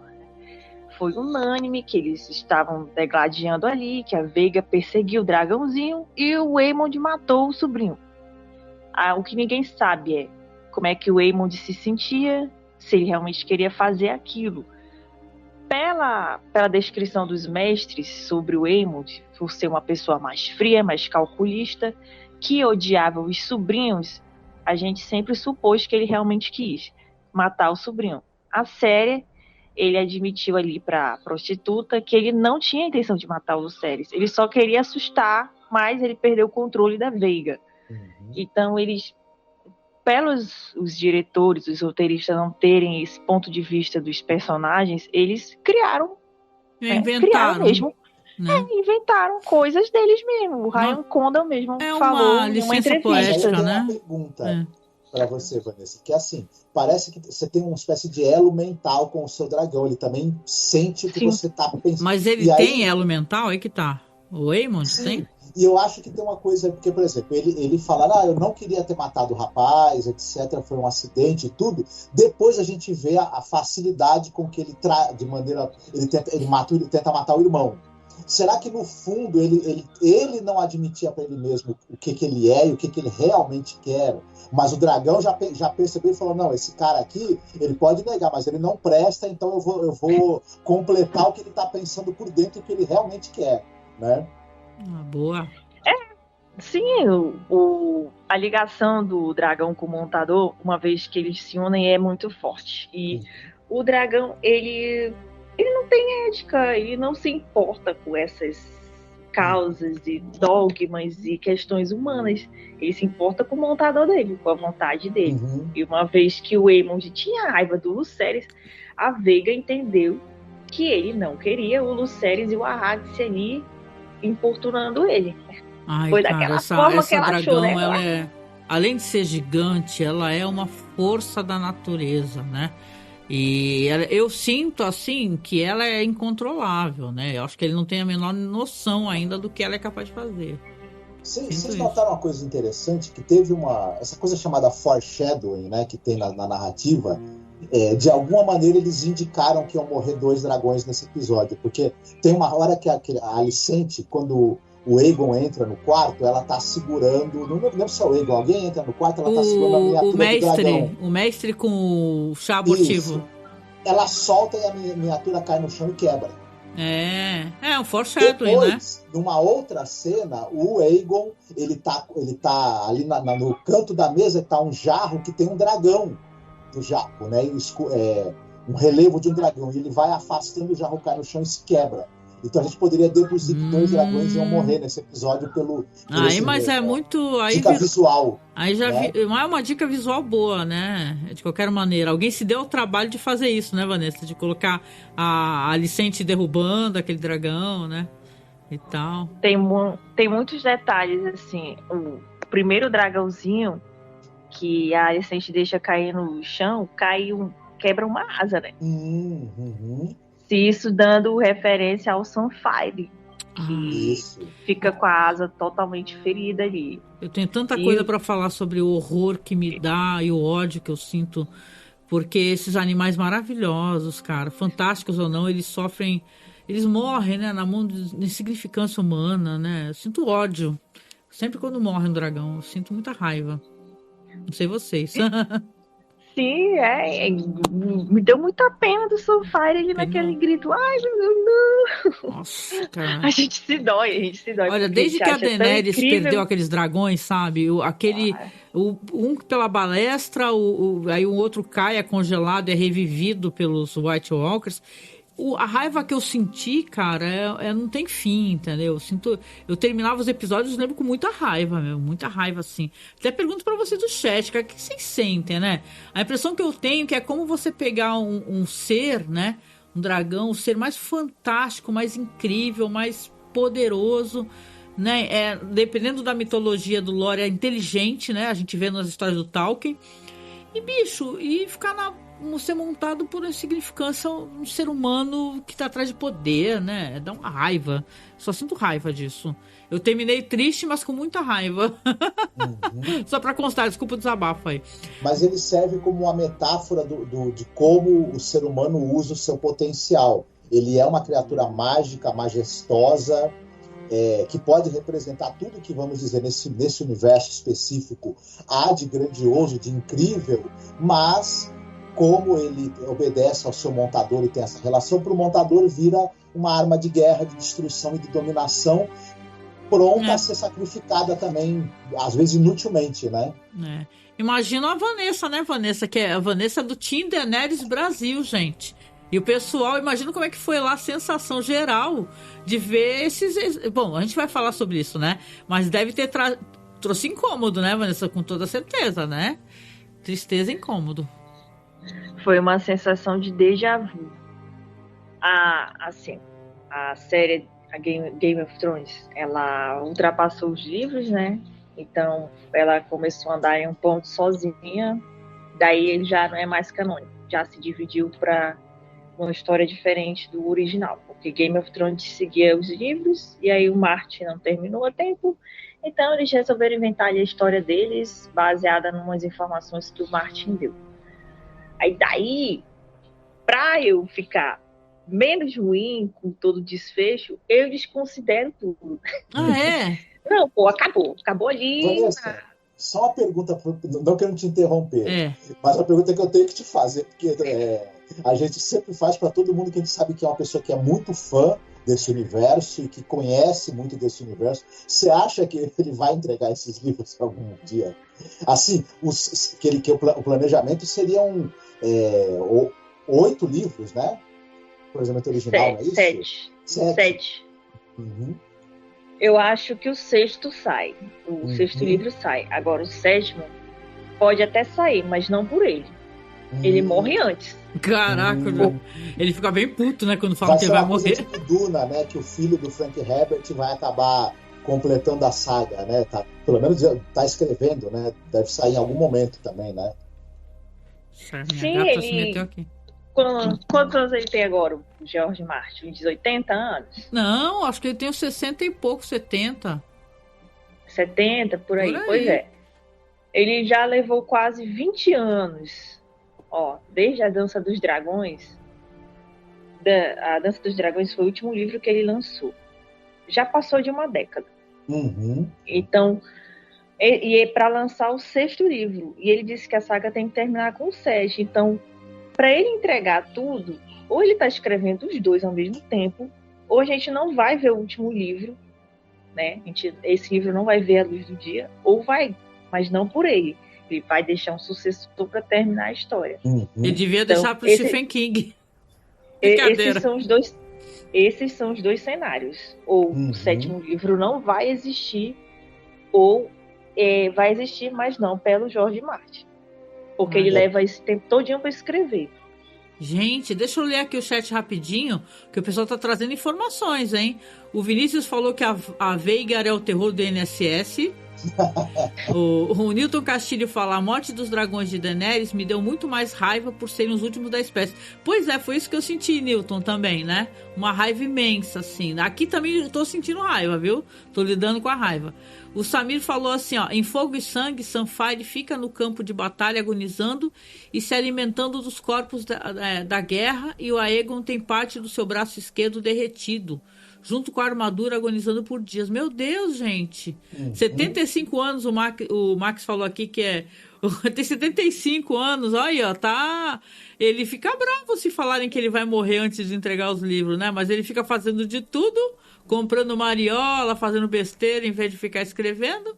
Foi unânime que eles estavam degladiando ali, que a Veiga perseguiu o dragãozinho e o Aemond matou o sobrinho. O que ninguém sabe é como é que o Aemond se sentia, se ele realmente queria fazer aquilo. Pela descrição dos mestres sobre o Aemond, por ser uma pessoa mais fria, mais calculista, que odiava os sobrinhos, a gente sempre supôs que ele realmente quis matar o sobrinho. A série, ele admitiu ali pra prostituta que ele não tinha a intenção de matar o Lucerys. Ele só queria assustar, mas ele perdeu o controle da Veiga. Então, os diretores, os roteiristas não terem esse ponto de vista dos personagens, eles criaram mesmo. Né? Inventaram coisas deles mesmo. O Ryan Condon mesmo falou uma licença poética, né? Uma pergunta para você, Vanessa, que assim, parece que você tem uma espécie de elo mental com o seu dragão. Ele também sente o que você está pensando. Mas ele tem elo mental? Aí que tá. O Aemond tem? E eu acho que tem uma coisa, porque, por exemplo, ele fala, eu não queria ter matado o rapaz, etc., foi um acidente e tudo. Depois a gente vê a facilidade com que ele tenta matar o irmão. Será que, no fundo, ele não admitia para ele mesmo o que ele é e o que ele realmente quer? Mas o dragão já percebeu e falou, não, esse cara aqui, ele pode negar, mas ele não presta, então eu vou completar o que ele está pensando por dentro, o que ele realmente quer, né? Boa. Sim, a ligação do dragão com o montador, uma vez que eles se unem, é muito forte. E o dragão, ele não tem ética, ele não se importa com essas causas e dogmas e questões humanas. Ele se importa com o montador dele, com a vontade dele. E uma vez que o Aemond tinha raiva do Lucerys, a Veiga entendeu que ele não queria o Lucerys e o Arrakis ali importunando ele. Ai, foi cara, daquela essa forma que ela dragão, achou, né? ela além de ser gigante, ela é uma força da natureza, né? E eu sinto, assim, que ela é incontrolável, né? Eu acho que ele não tem a menor noção ainda do que ela é capaz de fazer. Vocês notaram uma coisa interessante? Que teve essa coisa chamada foreshadowing, né? Que tem na narrativa. De alguma maneira eles indicaram que iam morrer 2 dragões nesse episódio. Porque tem uma hora que a Alicente, quando o Aegon entra no quarto, ela tá segurando... Não lembro se é o Aegon. Alguém entra no quarto, ela tá segurando a miniatura do dragão. O mestre com o chá abortivo. Isso. Ela solta e a miniatura cai no chão e quebra. É um foreshadowing, né? Depois, numa outra cena, o Aegon, ele tá ali no canto da mesa, tá um jarro que tem um dragão do jarro, né? Um relevo de um dragão. E ele vai afastando, o jarro cai no chão e se quebra. Então a gente poderia deduzir que 2 dragões iam morrer nesse episódio pelo mas é muito... dica visual. Aí já é uma dica visual boa, né? De qualquer maneira. Alguém se deu o trabalho de fazer isso, né, Vanessa? De colocar a Alicente derrubando aquele dragão, né? E tal. Tem muitos detalhes, assim. O primeiro dragãozinho que a Alicente deixa cair no chão, quebra uma asa, né? Isso dando referência ao Sunfire, que fica com a asa totalmente ferida ali. Eu tenho tanta coisa para falar sobre o horror que me dá e o ódio que eu sinto, porque esses animais maravilhosos, cara, fantásticos ou não, eles morrem, né, na mão de insignificância humana, né? Eu sinto ódio. Sempre quando morre um dragão, eu sinto muita raiva. Não sei vocês. Sim, me deu muita pena do Sunfire ali naquele grito. Ai, não. Nossa, cara. A gente se dói. Olha, desde que a Daenerys perdeu aqueles dragões, sabe? Um pela balestra, aí o outro cai, é congelado, é revivido pelos White Walkers. A raiva que eu senti, cara, não tem fim, entendeu? Eu terminava os episódios, lembro com muita raiva, muita raiva, assim. Até pergunto pra vocês do chat, cara, o que vocês sentem, né? A impressão que eu tenho que é como você pegar um ser, né? Um dragão, o ser mais fantástico, mais incrível, mais poderoso, né? Dependendo da mitologia do lore, é inteligente, né? A gente vê nas histórias do Tolkien. E, bicho, ficar ser montado por insignificância, um ser humano que tá atrás de poder, né? Dá uma raiva. Só sinto raiva disso. Eu terminei triste, mas com muita raiva. Só pra constar, desculpa o desabafo aí. Mas ele serve como uma metáfora de como o ser humano usa o seu potencial. Ele é uma criatura mágica, majestosa, que pode representar tudo que, vamos dizer, nesse universo específico há de grandioso, de incrível, mas como ele obedece ao seu montador e tem essa relação, para o montador vira uma arma de guerra, de destruição e de dominação, pronta a ser sacrificada também, às vezes inutilmente, né? Imagina a Vanessa, né, Vanessa? Que é a Vanessa do Team Daenerys Brasil, gente. E o pessoal, imagina como é que foi lá a sensação geral de ver esses... Bom, a gente vai falar sobre isso, né? Mas deve ter trouxe incômodo, né, Vanessa? Com toda certeza, né? Tristeza e incômodo. Foi uma sensação de déjà vu. A série Game of Thrones, ela ultrapassou os livros, né? Então, ela começou a andar em um ponto sozinha. Daí ele já não é mais canônico. Já se dividiu para uma história diferente do original, porque Game of Thrones seguia os livros, e aí o Martin não terminou a tempo, então eles resolveram inventar a história deles, baseada em umas informações que o Martin deu. Aí daí, pra eu ficar menos ruim com todo o desfecho, eu desconsidero tudo. Ah, é? Não, pô, acabou ali. Vanessa, só uma pergunta, não quero te interromper, É. mas uma pergunta que eu tenho que te fazer, porque a gente sempre faz para todo mundo que a gente sabe que é uma pessoa que é muito fã desse universo e que conhece muito desse universo. Você acha que ele vai entregar esses livros algum dia? Assim, o planejamento seriam 8 livros, né? O planejamento original, não é isso? 7. Uhum. Eu acho que o 6º sai. O 6º livro sai. Agora, o 7º pode até sair, mas não por ele. Ele morre antes. Caraca, ele fica bem puto, né? Quando fala que ele vai morrer. Tipo Duna, né? Que o filho do Frank Herbert vai acabar completando a saga, né? Pelo menos tá escrevendo, né? Deve sair em algum momento também, né? Minha Sim, gata ele... se meteu aqui. Quantos anos ele tem agora, o George Martin? Uns 80 anos? Não, acho que ele tem uns 60 e pouco, 70. 70, por aí. Pois é. Ele já levou quase 20 anos. Ó, desde a Dança dos Dragões. A Dança dos Dragões foi o último livro que ele lançou. Já passou de uma década. Uhum. Então, e é para lançar o 6º livro. E ele disse que a saga tem que terminar com o 7. Então, para ele entregar tudo, ou ele está escrevendo os dois ao mesmo tempo, ou a gente não vai ver o último livro, né? Esse livro não vai ver a luz do dia, ou vai, mas não por ele. Ele vai deixar um sucessor para terminar a história. Uhum. Ele devia deixar para o Stephen King. Esses são os dois cenários. Ou o 7º livro não vai existir, ou vai existir, mas não pelo George Martin. Porque ele leva esse tempo todinho para escrever. Gente, deixa eu ler aqui o chat rapidinho, que o pessoal tá trazendo informações, hein? O Vinícius falou que a Veigar é o terror do INSS. O Newton Castilho fala: a morte dos dragões de Daenerys me deu muito mais raiva por serem os últimos da espécie. Pois é, foi isso que eu senti, Newton, também, né? Uma raiva imensa, assim. Aqui também eu tô sentindo raiva, viu? Tô lidando com a raiva. O Samir falou assim, ó: em Fogo e Sangue, Sunfire fica no campo de batalha agonizando e se alimentando dos corpos da guerra, e o Aegon tem parte do seu braço esquerdo derretido, junto com a armadura, agonizando por dias. Meu Deus, gente. 75 anos, o Max falou aqui que tem 75 anos, olha aí, ó, tá... Ele fica bravo se falarem que ele vai morrer antes de entregar os livros, né? Mas ele fica fazendo de tudo, comprando mariola, fazendo besteira, em vez de ficar escrevendo.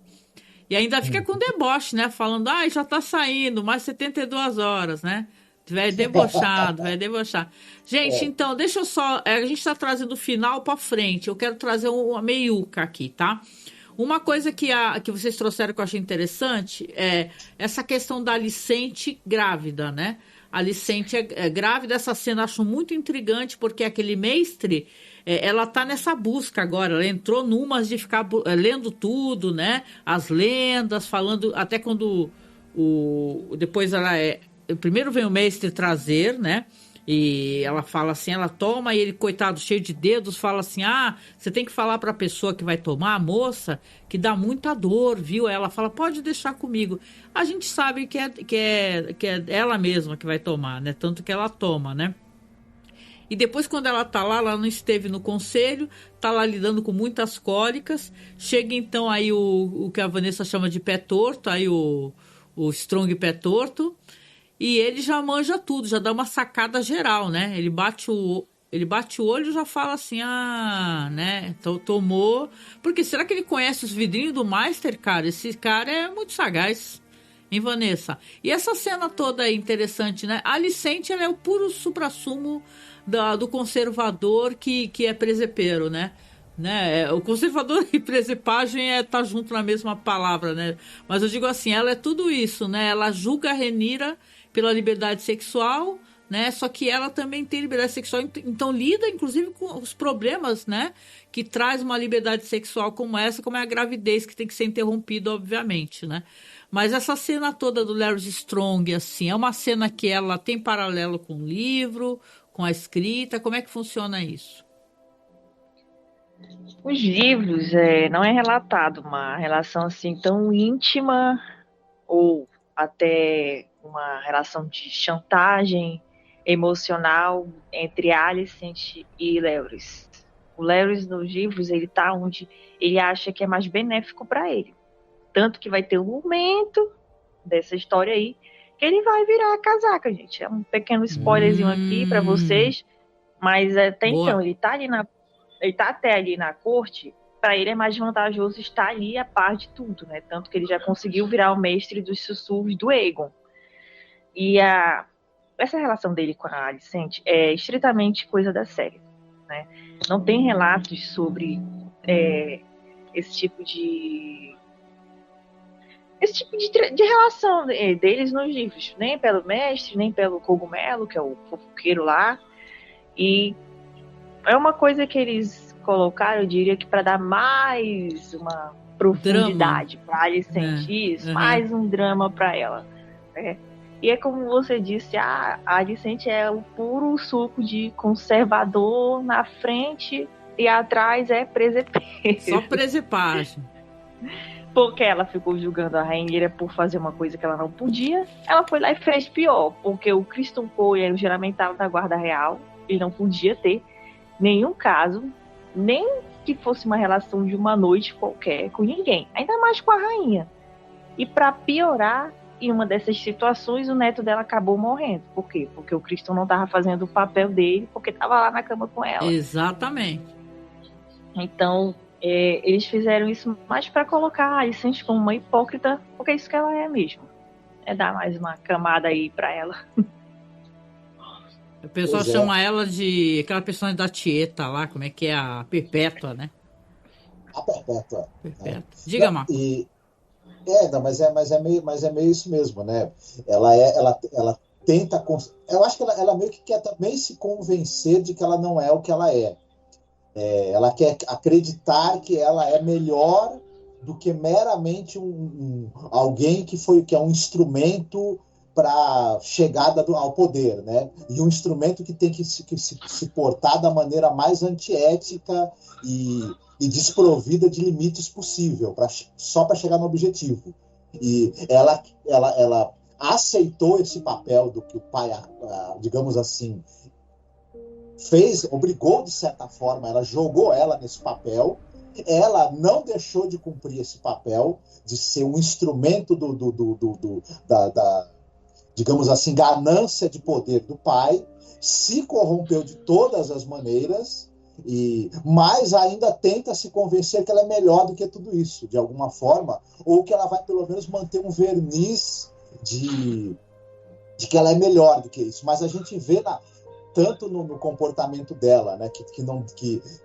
E ainda fica com deboche, né? Falando, já tá saindo, mais 72 horas, né? Vai debochado, vai debochar. Gente, então, deixa eu só... A gente tá trazendo o final pra frente. Eu quero trazer uma meiuca aqui, tá? Uma coisa que vocês trouxeram que eu achei interessante é essa questão da Alicente grávida, né? A Alicente é grávida. Essa cena eu acho muito intrigante, porque aquele mestre... ela tá nessa busca agora, ela entrou numas de ficar lendo tudo, né? As lendas, falando... Até quando depois ela primeiro vem o mestre trazer, né? E ela fala assim, ela toma e ele, coitado, cheio de dedos, fala assim, você tem que falar para a pessoa que vai tomar, a moça, que dá muita dor, viu? Ela fala, pode deixar comigo. A gente sabe que é ela mesma que vai tomar, né? Tanto que ela toma, né? E depois, quando ela tá lá, ela não esteve no conselho, tá lá lidando com muitas cólicas. Chega então aí o que a Vanessa chama de pé torto, aí o Strong pé torto. E ele já manja tudo, já dá uma sacada geral, né? Ele bate o olho e já fala assim, né? Tomou. Porque será que ele conhece os vidrinhos do Meister, cara? Esse cara é muito sagaz, hein, Vanessa? E essa cena toda é interessante, né? A Alicente, ela é o puro suprassumo do conservador que é presepeiro, né? O conservador e presepagem tá junto na mesma palavra, né? Mas eu digo assim, ela é tudo isso, né? Ela julga a Rhaenyra pela liberdade sexual, né? Só que ela também tem liberdade sexual, então lida inclusive com os problemas, né? Que traz uma liberdade sexual como essa, como é a gravidez, que tem que ser interrompida, obviamente, né? Mas essa cena toda do Larry Strong, assim, é uma cena que ela tem paralelo com o livro, com a escrita? Como é que funciona isso? Os livros, não é relatado uma relação assim tão íntima ou até uma relação de chantagem emocional entre Alicent e Lewis. O Lewis nos livros, ele tá onde ele acha que é mais benéfico para ele. Tanto que vai ter um momento dessa história aí que ele vai virar a casaca, gente. É um pequeno spoilerzinho aqui para vocês, mas até Boa. então ele tá até ali na corte. Para ele é mais vantajoso estar ali a par de tudo, né? Tanto que ele já conseguiu virar o mestre dos sussurros do Aegon. E essa relação dele com a Alicent é estritamente coisa da série, né? Não tem relatos sobre esse tipo de relação deles nos livros, nem pelo mestre, nem pelo Cogumelo, que é o fofoqueiro lá. E é uma coisa que eles colocaram, eu diria que para dar mais uma profundidade para Alicent, isso, mais um drama para ela, né? E é como você disse, a Alicent é o puro suco de conservador, na frente e atrás é presepeiro. Só presepagem. Porque ela ficou julgando a Rainha por fazer uma coisa que ela não podia. Ela foi lá e fez pior, porque o Criston Cole era o juramental da Guarda Real, ele não podia ter nenhum caso, nem que fosse uma relação de uma noite qualquer com ninguém, ainda mais com a Rainha. E para piorar, em uma dessas situações, o neto dela acabou morrendo. Por quê? Porque o Criston não estava fazendo o papel dele, porque estava lá na cama com ela. Exatamente. Então, eles fizeram isso mais para colocar a Alicent como uma hipócrita, porque é isso que ela é mesmo. É dar mais uma camada aí para ela. O pessoal chama ela de aquela personagem da Tieta lá, como é que é? A Perpétua, né? A Perpétua. Perpétua. Diga, Marco. Mas é meio isso mesmo, né? Ela tenta... Eu acho que ela meio que quer também se convencer de que ela não é o que ela é. Ela quer acreditar que ela é melhor do que meramente alguém que é um instrumento para chegada ao poder, né? E um instrumento que tem que se portar da maneira mais antiética e desprovida de limites possível, só para chegar no objetivo. E ela aceitou esse papel do que o pai, digamos assim, fez, obrigou de certa forma, ela jogou ela nesse papel. Ela não deixou de cumprir esse papel, de ser um instrumento da digamos assim, ganância de poder do pai, se corrompeu de todas as maneiras, mas ainda tenta se convencer que ela é melhor do que tudo isso, de alguma forma, ou que ela vai pelo menos manter um verniz de que ela é melhor do que isso. Mas a gente vê tanto no comportamento dela, né,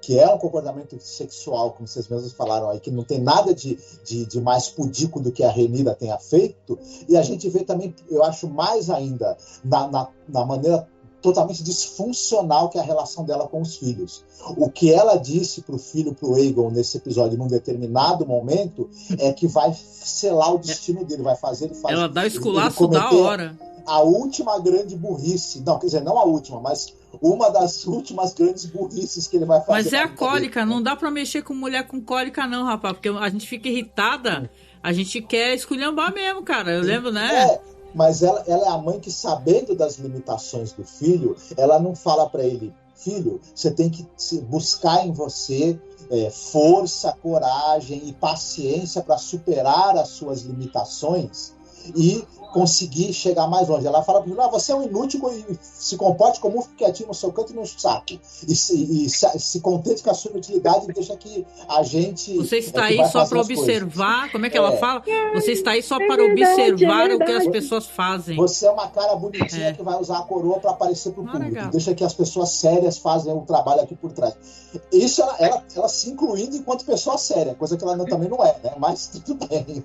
que é um comportamento sexual, como vocês mesmos falaram aí, que não tem nada de mais pudico do que a Rhaenyra tenha feito, e a gente vê também, eu acho mais ainda, na maneira totalmente disfuncional que é a relação dela com os filhos. O que ela disse pro filho, pro Aegon, nesse episódio, num determinado momento, é que vai selar o destino dele, vai fazer ele fazer. Ela dá o esculacho da hora. A última grande burrice, não, quer dizer, não a última, mas uma das últimas grandes burrices que ele vai fazer. Mas é a cólica, não dá pra mexer com mulher com cólica não, rapaz, porque a gente fica irritada, a gente quer esculhambar mesmo, cara, eu lembro, né? Mas ela é a mãe que, sabendo das limitações do filho, ela não fala pra ele, filho, você tem que buscar em você força, coragem e paciência para superar as suas limitações e conseguir chegar mais longe. Ela fala para mim, você é um inútil e se comporte como um quietinho no seu canto e no saco. E se contente com a sua inutilidade e deixa que a gente... Você está aí só para observar, como é que ela fala? Você está aí só para observar o que as pessoas fazem. Você é uma cara bonitinha que vai usar a coroa para aparecer para o público. Legal. Deixa que as pessoas sérias fazem o trabalho aqui por trás. Isso ela se incluindo enquanto pessoa séria, coisa que ela também não é, né? Mas tudo bem.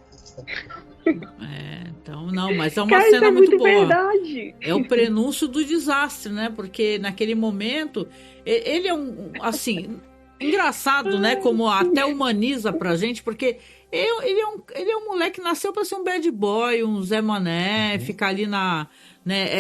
Então não, mas é uma cena muito boa. Verdade. É o prenúncio do desastre, né? Porque naquele momento ele é assim, engraçado, né? Como até humaniza pra gente, porque ele é um moleque que nasceu pra ser um bad boy, um Zé Mané, ficar ali né?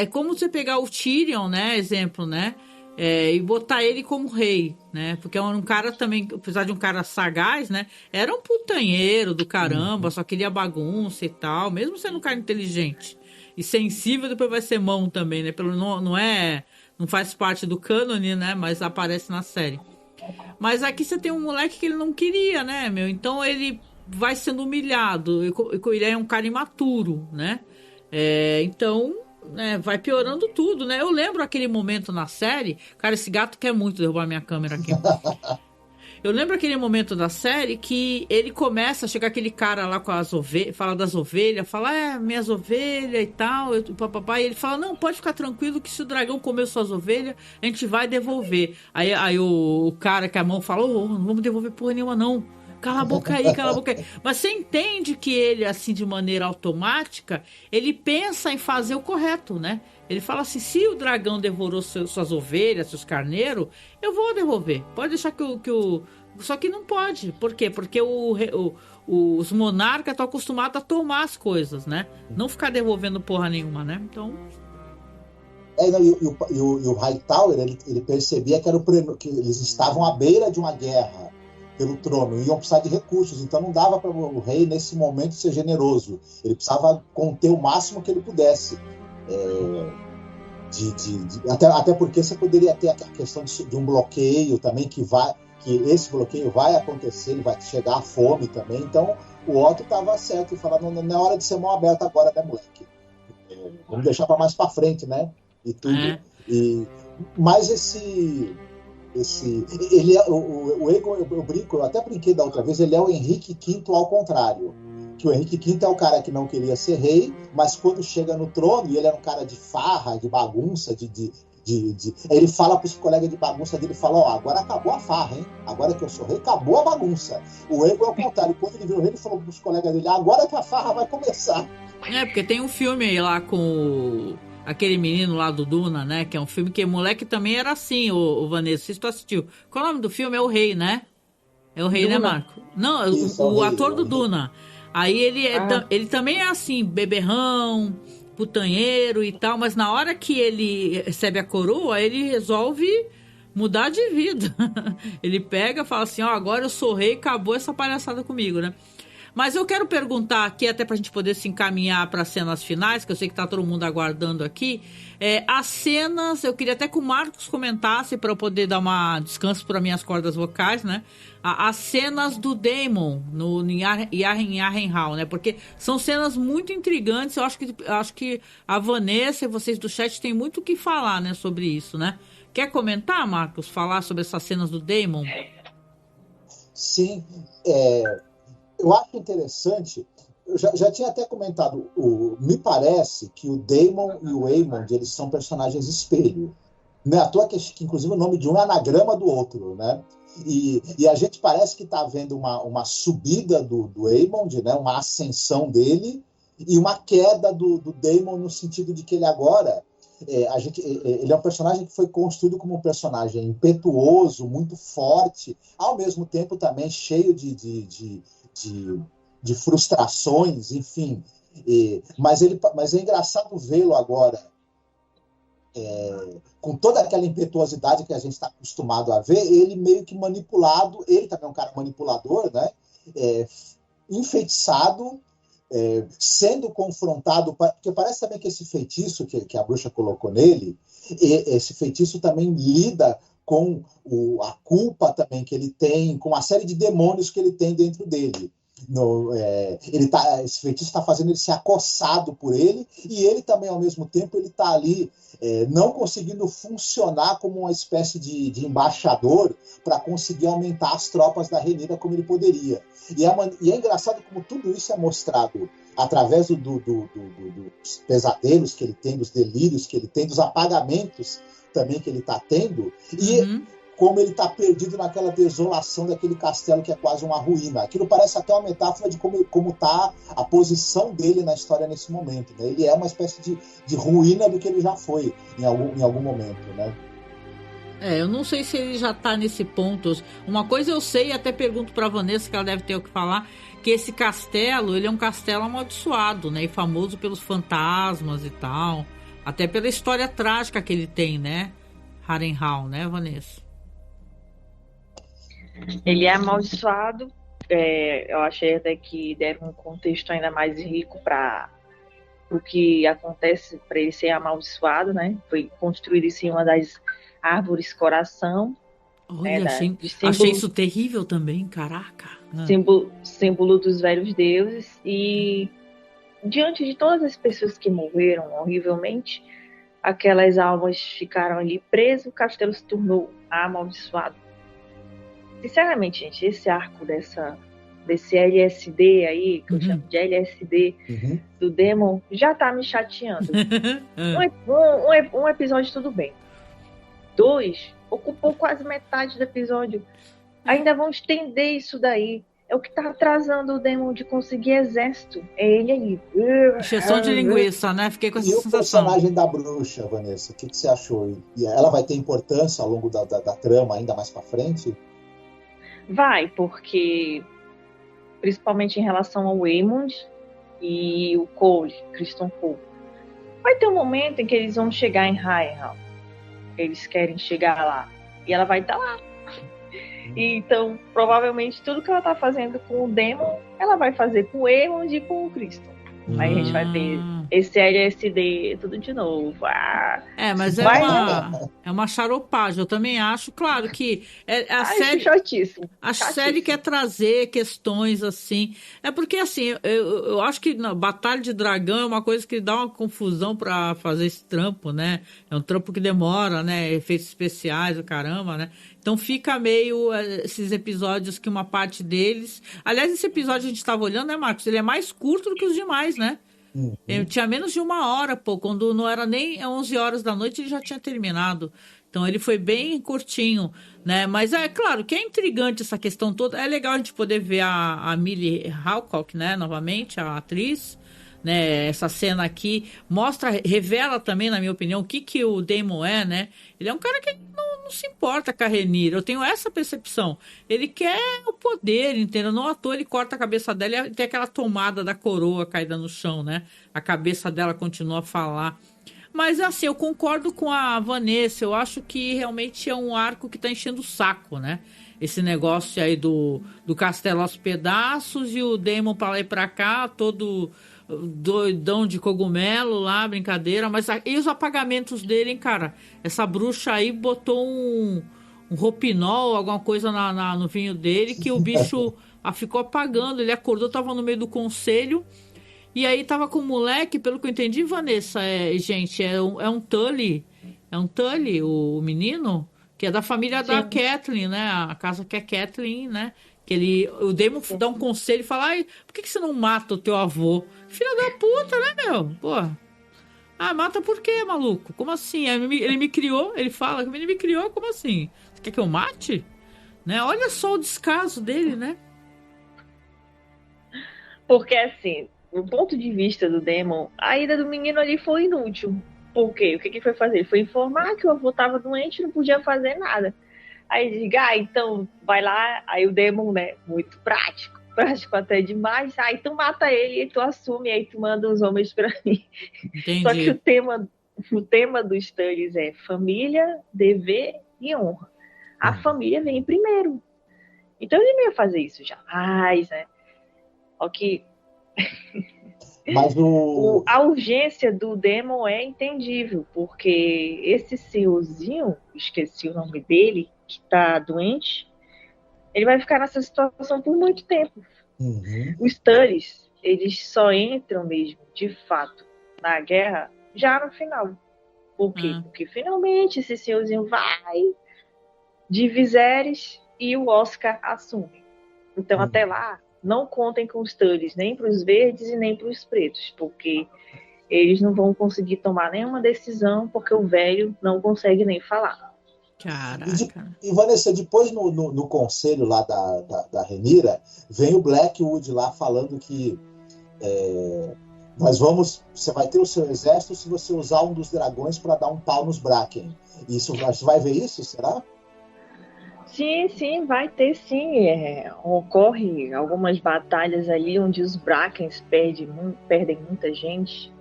É como você pegar o Tyrion, né? Exemplo, né? e botar ele como rei, né? Porque é um cara também, apesar de um cara sagaz, né? Era um putanheiro do caramba, só queria bagunça e tal, mesmo sendo um cara inteligente e sensível, depois vai ser mão também, né? Não faz parte do cânone, né? Mas aparece na série. Mas aqui você tem um moleque que ele não queria, né, meu? Então ele vai sendo humilhado. Ele é um cara imaturo, né? Então, né, vai piorando tudo, né? Eu lembro aquele momento na série... Cara, esse gato quer muito derrubar minha câmera aqui. Eu lembro aquele momento da série que ele começa a chegar aquele cara lá com as ovelhas, fala das ovelhas, fala, minhas ovelhas e tal, e ele fala, não, pode ficar tranquilo que se o dragão comer suas ovelhas, a gente vai devolver. Aí o cara que a mão fala, não vamos devolver porra nenhuma não, cala a boca aí, cala a boca aí. Mas você entende que ele, assim, de maneira automática, ele pensa em fazer o correto, né? Ele fala assim, se o dragão devorou suas ovelhas, seus carneiros, eu vou devolver. Pode deixar que o... Só que não pode. Por quê? Porque os monarcas estão acostumados a tomar as coisas, né? Não ficar devolvendo porra nenhuma, né? Então... E o Hightower, ele percebia que eles estavam à beira de uma guerra pelo trono, iam precisar de recursos, então não dava para o rei, nesse momento, ser generoso. Ele precisava conter o máximo que ele pudesse. Até porque você poderia ter a questão de um bloqueio também, que esse bloqueio vai acontecer, vai chegar a fome também. Então o Otto estava certo e falava, não é hora de ser mão aberta agora, né, moleque? Vamos deixar para mais para frente, né? E tudo. Mas ele é o Aegon, eu até brinquei da outra vez, ele é o Henrique V ao contrário. Que o Henrique V é o cara que não queria ser rei, mas quando chega no trono, e ele era um cara de farra, de bagunça, ele fala para os colegas de bagunça dele, fala, agora acabou a farra, hein? Agora que eu sou rei, acabou a bagunça. O Aegon é o contrário, quando ele virou rei, ele falou para os colegas dele, agora que a farra vai começar. Porque tem um filme aí lá com aquele menino lá do Duna, né? Que é um filme que o moleque também era assim, o Vanessa, se tu assistiu. Qual é o nome do filme? É o Rei, né? É o Rei, Duna. Né, Marco? Não, isso, o ator do Duna. Aí ele também é assim, beberrão, putanheiro e tal, mas na hora que ele recebe a coroa, ele resolve mudar de vida. Ele pega e fala assim, agora eu sou rei, acabou essa palhaçada comigo, né? Mas eu quero perguntar aqui, até pra gente poder se encaminhar para as cenas finais, que eu sei que tá todo mundo aguardando aqui, as cenas, eu queria até que o Marcos comentasse para eu poder dar uma descanso para minhas cordas vocais, né? As cenas do Daemon em Harrenhal, né? Porque são cenas muito intrigantes, eu acho que a Vanessa e vocês do chat têm muito o que falar, né, sobre isso, né? Quer comentar, Marcos, falar sobre essas cenas do Daemon? Sim, eu acho interessante, eu já tinha até comentado, me parece que o Daemon e o Aemond, eles são personagens espelho. Não é à toa que inclusive o nome de um é anagrama do outro, né? E a gente parece que está vendo uma subida do Aemond, né? Uma ascensão dele, e uma queda do Daemon, no sentido de que ele agora... ele é um personagem que foi construído como um personagem impetuoso, muito forte, ao mesmo tempo também cheio de frustrações, enfim. Mas é engraçado vê-lo agora com toda aquela impetuosidade que a gente está acostumado a ver, ele meio que manipulado, ele também é um cara manipulador, né? Enfeitiçado, sendo confrontado, porque parece também que esse feitiço que a bruxa colocou nele, esse feitiço também lida com a culpa também que ele tem, com uma série de demônios que ele tem dentro dele. Esse feitiço está fazendo ele ser acossado por ele, e ele também, ao mesmo tempo, ele está ali não conseguindo funcionar como uma espécie de embaixador para conseguir aumentar as tropas da Rhaenyra como ele poderia. E é engraçado como tudo isso é mostrado através dos pesadelos que ele tem, dos delírios que ele tem, dos apagamentos também que ele está tendo, e como ele está perdido naquela desolação daquele castelo que é quase uma ruína. Aquilo parece até uma metáfora de como está a posição dele na história nesse momento, né? Ele é uma espécie de ruína do que ele já foi em algum momento, né? Eu não sei se ele já está nesse ponto. Uma coisa eu sei, e até pergunto para a Vanessa, que ela deve ter o que falar, que esse castelo, ele é um castelo amaldiçoado, né? E famoso pelos fantasmas e tal. Até pela história trágica que ele tem, né? Harrenhal, né, Vanessa? Ele é amaldiçoado. Eu achei até que deram um contexto ainda mais rico para o que acontece para ele ser amaldiçoado, né? Foi construído em cima das árvores coração. Olha, Símbolo, achei isso terrível também, caraca. Símbolo dos velhos deuses. E diante de todas as pessoas que morreram horrivelmente, aquelas almas ficaram ali presas, o castelo se tornou amaldiçoado. Sinceramente, gente, esse arco desse LSD aí, que eu chamo de LSD, do Daemon, já tá me chateando. Um episódio tudo bem. 2 ocupou quase metade do episódio. Ainda vão estender isso daí. É o que tá atrasando o Daemon de conseguir exército. É ele aí. Encheção de linguiça, né? Fiquei com essa sensação. E o personagem da bruxa, Vanessa? O que você achou? E ela vai ter importância ao longo da trama ainda mais pra frente? Vai, porque principalmente em relação ao Aemond e o Cole, Criston Cole, vai ter um momento em que eles vão chegar em Harrenhal. Eles querem chegar lá. E ela vai estar lá. E, então, provavelmente, tudo que ela tá fazendo com o Daemon, ela vai fazer com o Aemond e com o Criston. Aí a gente vai ver esse LSD tudo de novo. Mas é uma charopagem. Eu também acho, claro, que a série quer trazer questões assim. É porque, assim, eu acho que na Batalha de Dragão é uma coisa que dá uma confusão pra fazer esse trampo, né? É um trampo que demora, né? Efeitos especiais, o caramba, né? Então fica meio esses episódios que uma parte deles... Aliás, esse episódio a gente estava olhando, né, Marcos? Ele é mais curto do que os demais, né? Ele tinha menos de 1 hora, pô. Quando não era nem 11 horas da noite, ele já tinha terminado. Então ele foi bem curtinho, né? Mas é claro que é intrigante essa questão toda. É legal a gente poder ver a Millie Halcock, né? Novamente, a atriz... Né, essa cena aqui revela também, na minha opinião, o que o Daemon é, né? Ele é um cara que não se importa com a Rhaenyra. Eu tenho essa percepção. Ele quer o poder, entendeu? Não à toa ele corta a cabeça dela e tem aquela tomada da coroa caída no chão, né? A cabeça dela continua a falar. Mas, assim, eu concordo com a Vanessa. Eu acho que realmente é um arco que tá enchendo o saco, né? Esse negócio aí do castelo aos pedaços e o Daemon pra lá e pra cá, todo... doidão de cogumelo lá, brincadeira, mas e os apagamentos dele, hein, cara? Essa bruxa aí botou um roupinol, alguma coisa no vinho dele, que o bicho ficou apagando, ele acordou, tava no meio do conselho, e aí tava com o moleque, pelo que eu entendi, Vanessa, gente, é um Tully, o menino, que é da família da Catelyn, né, a casa que é Catelyn, né, que o Daemon dá um conselho e fala, por que você não mata o teu avô? Filha da puta, né, meu? Pô. Mata por quê, maluco? Como assim? Ele me criou, ele fala, ele me criou, como assim? Você quer que eu mate? Né? Olha só o descaso dele, né? Porque, assim, do ponto de vista do Daemon, a ida do menino ali foi inútil. Por quê? O que ele foi fazer? Ele foi informar que o avô estava doente e não podia fazer nada. Aí diga, então vai lá. Aí o Daemon, né, muito prático até demais. Aí tu mata ele e tu assume, aí tu manda os homens pra mim. Entendi. Só que o tema dos Stannis é família, dever e honra. A família vem primeiro. Então ele não ia fazer isso jamais, né? Ok. Mas a urgência do Daemon é entendível, porque esse senhorzinho, esqueci o nome dele, que tá doente, ele vai ficar nessa situação por muito tempo. Os Stannis, eles só entram mesmo, de fato, na guerra já no final. Por quê? Porque finalmente esse senhorzinho vai de Viserys e o Oscar assume. Então até lá, não contem com os Stannis, nem para os verdes e nem para os pretos, porque eles não vão conseguir tomar nenhuma decisão, porque o velho não consegue nem falar. Caraca. E Vanessa, depois no conselho lá da Rhaenyra, vem o Blackwood lá falando que você vai ter o seu exército se você usar um dos dragões para dar um pau nos Bracken. Você vai ver isso, será? Sim, vai ter sim. Ocorre algumas batalhas ali onde os Brackens perdem muita gente.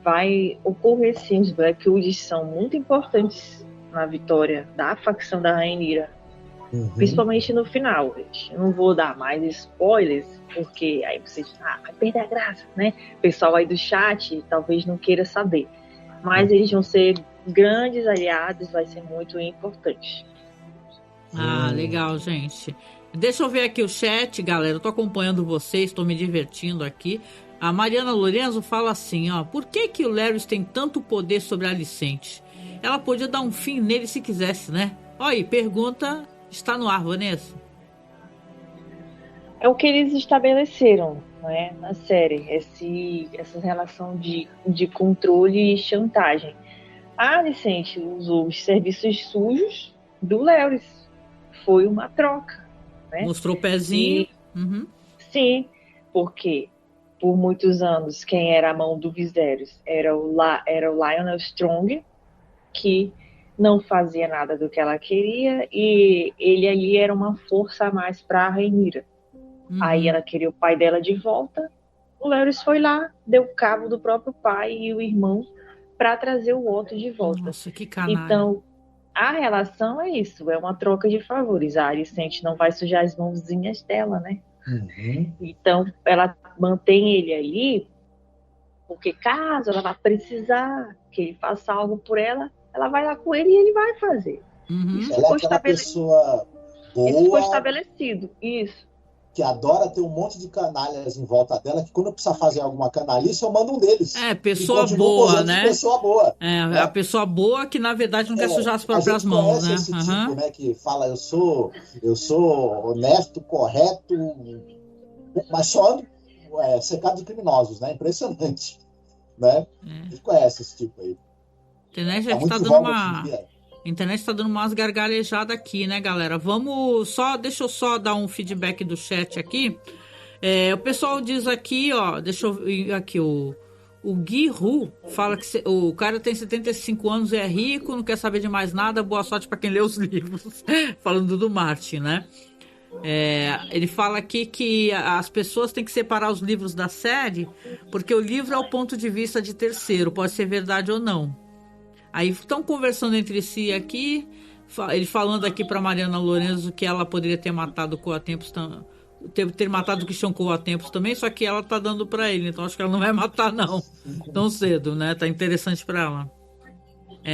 Vai ocorrer sim, os Blackwoods são muito importantes na vitória da facção da Rhaenyra, principalmente no final. Eu não vou dar mais spoilers, porque aí vocês vai perder a graça, né? O pessoal aí do chat talvez não queira saber, mas eles vão ser grandes aliados, vai ser muito importante. Legal, gente. Deixa eu ver aqui o chat, galera. Eu tô acompanhando vocês, tô me divertindo aqui. A Mariana Lorenzo fala assim, ó: por que o Larys tem tanto poder sobre a Alicente? Ela podia dar um fim nele se quisesse, né? Olha aí, pergunta está no ar, Vanessa. É o que eles estabeleceram, né, na série, essa relação de controle e chantagem. A Alicente usou os serviços sujos do Larys. Foi uma troca, né? Mostrou o pezinho. Sim, porque por muitos anos quem era a mão do Viserys era o Lionel Strong, que não fazia nada do que ela queria, e ele ali era uma força a mais para a Rhaenyra. Aí ela queria o pai dela de volta, o Larys foi lá, deu cabo do próprio pai e o irmão para trazer o Otto de volta. Nossa, que canalha. Então, a relação é isso, é uma troca de favores. A Alicente não vai sujar as mãozinhas dela, né? Então, ela mantém ele ali, porque caso ela vá precisar que ele faça algo por ela, ela vai lá com ele e ele vai fazer. Isso ela é aquela pessoa boa, isso foi estabelecido, isso. Que adora ter um monte de canalhas em volta dela, que quando precisa fazer alguma canalice, eu mando um deles. pessoa boa, né? Pessoa boa. A pessoa boa que, na verdade, não quer sujar as próprias mãos, né? Esse tipo, né? Que fala, eu sou honesto, correto, mas só ando cercado de criminosos, né? Impressionante. Né? A gente conhece esse tipo aí. A internet aqui tá dando A internet tá dando umas gargarejadas aqui, né, galera? Deixa eu só dar um feedback do chat aqui. O pessoal diz aqui, ó, deixa eu ver aqui, o Gui Ru fala que o cara tem 75 anos, é rico, não quer saber de mais nada, boa sorte para quem lê os livros. Falando do Martin, né? Ele fala aqui que as pessoas têm que separar os livros da série, porque o livro é o ponto de vista de terceiro, pode ser verdade ou não. Aí estão conversando entre si aqui, ele falando aqui para Mariana Lorenzo que ela poderia ter matado o Coatempos, ter matado o Christian Coatempos também, só que ela tá dando para ele, então acho que ela não vai matar não, tão cedo, né? Tá interessante para ela.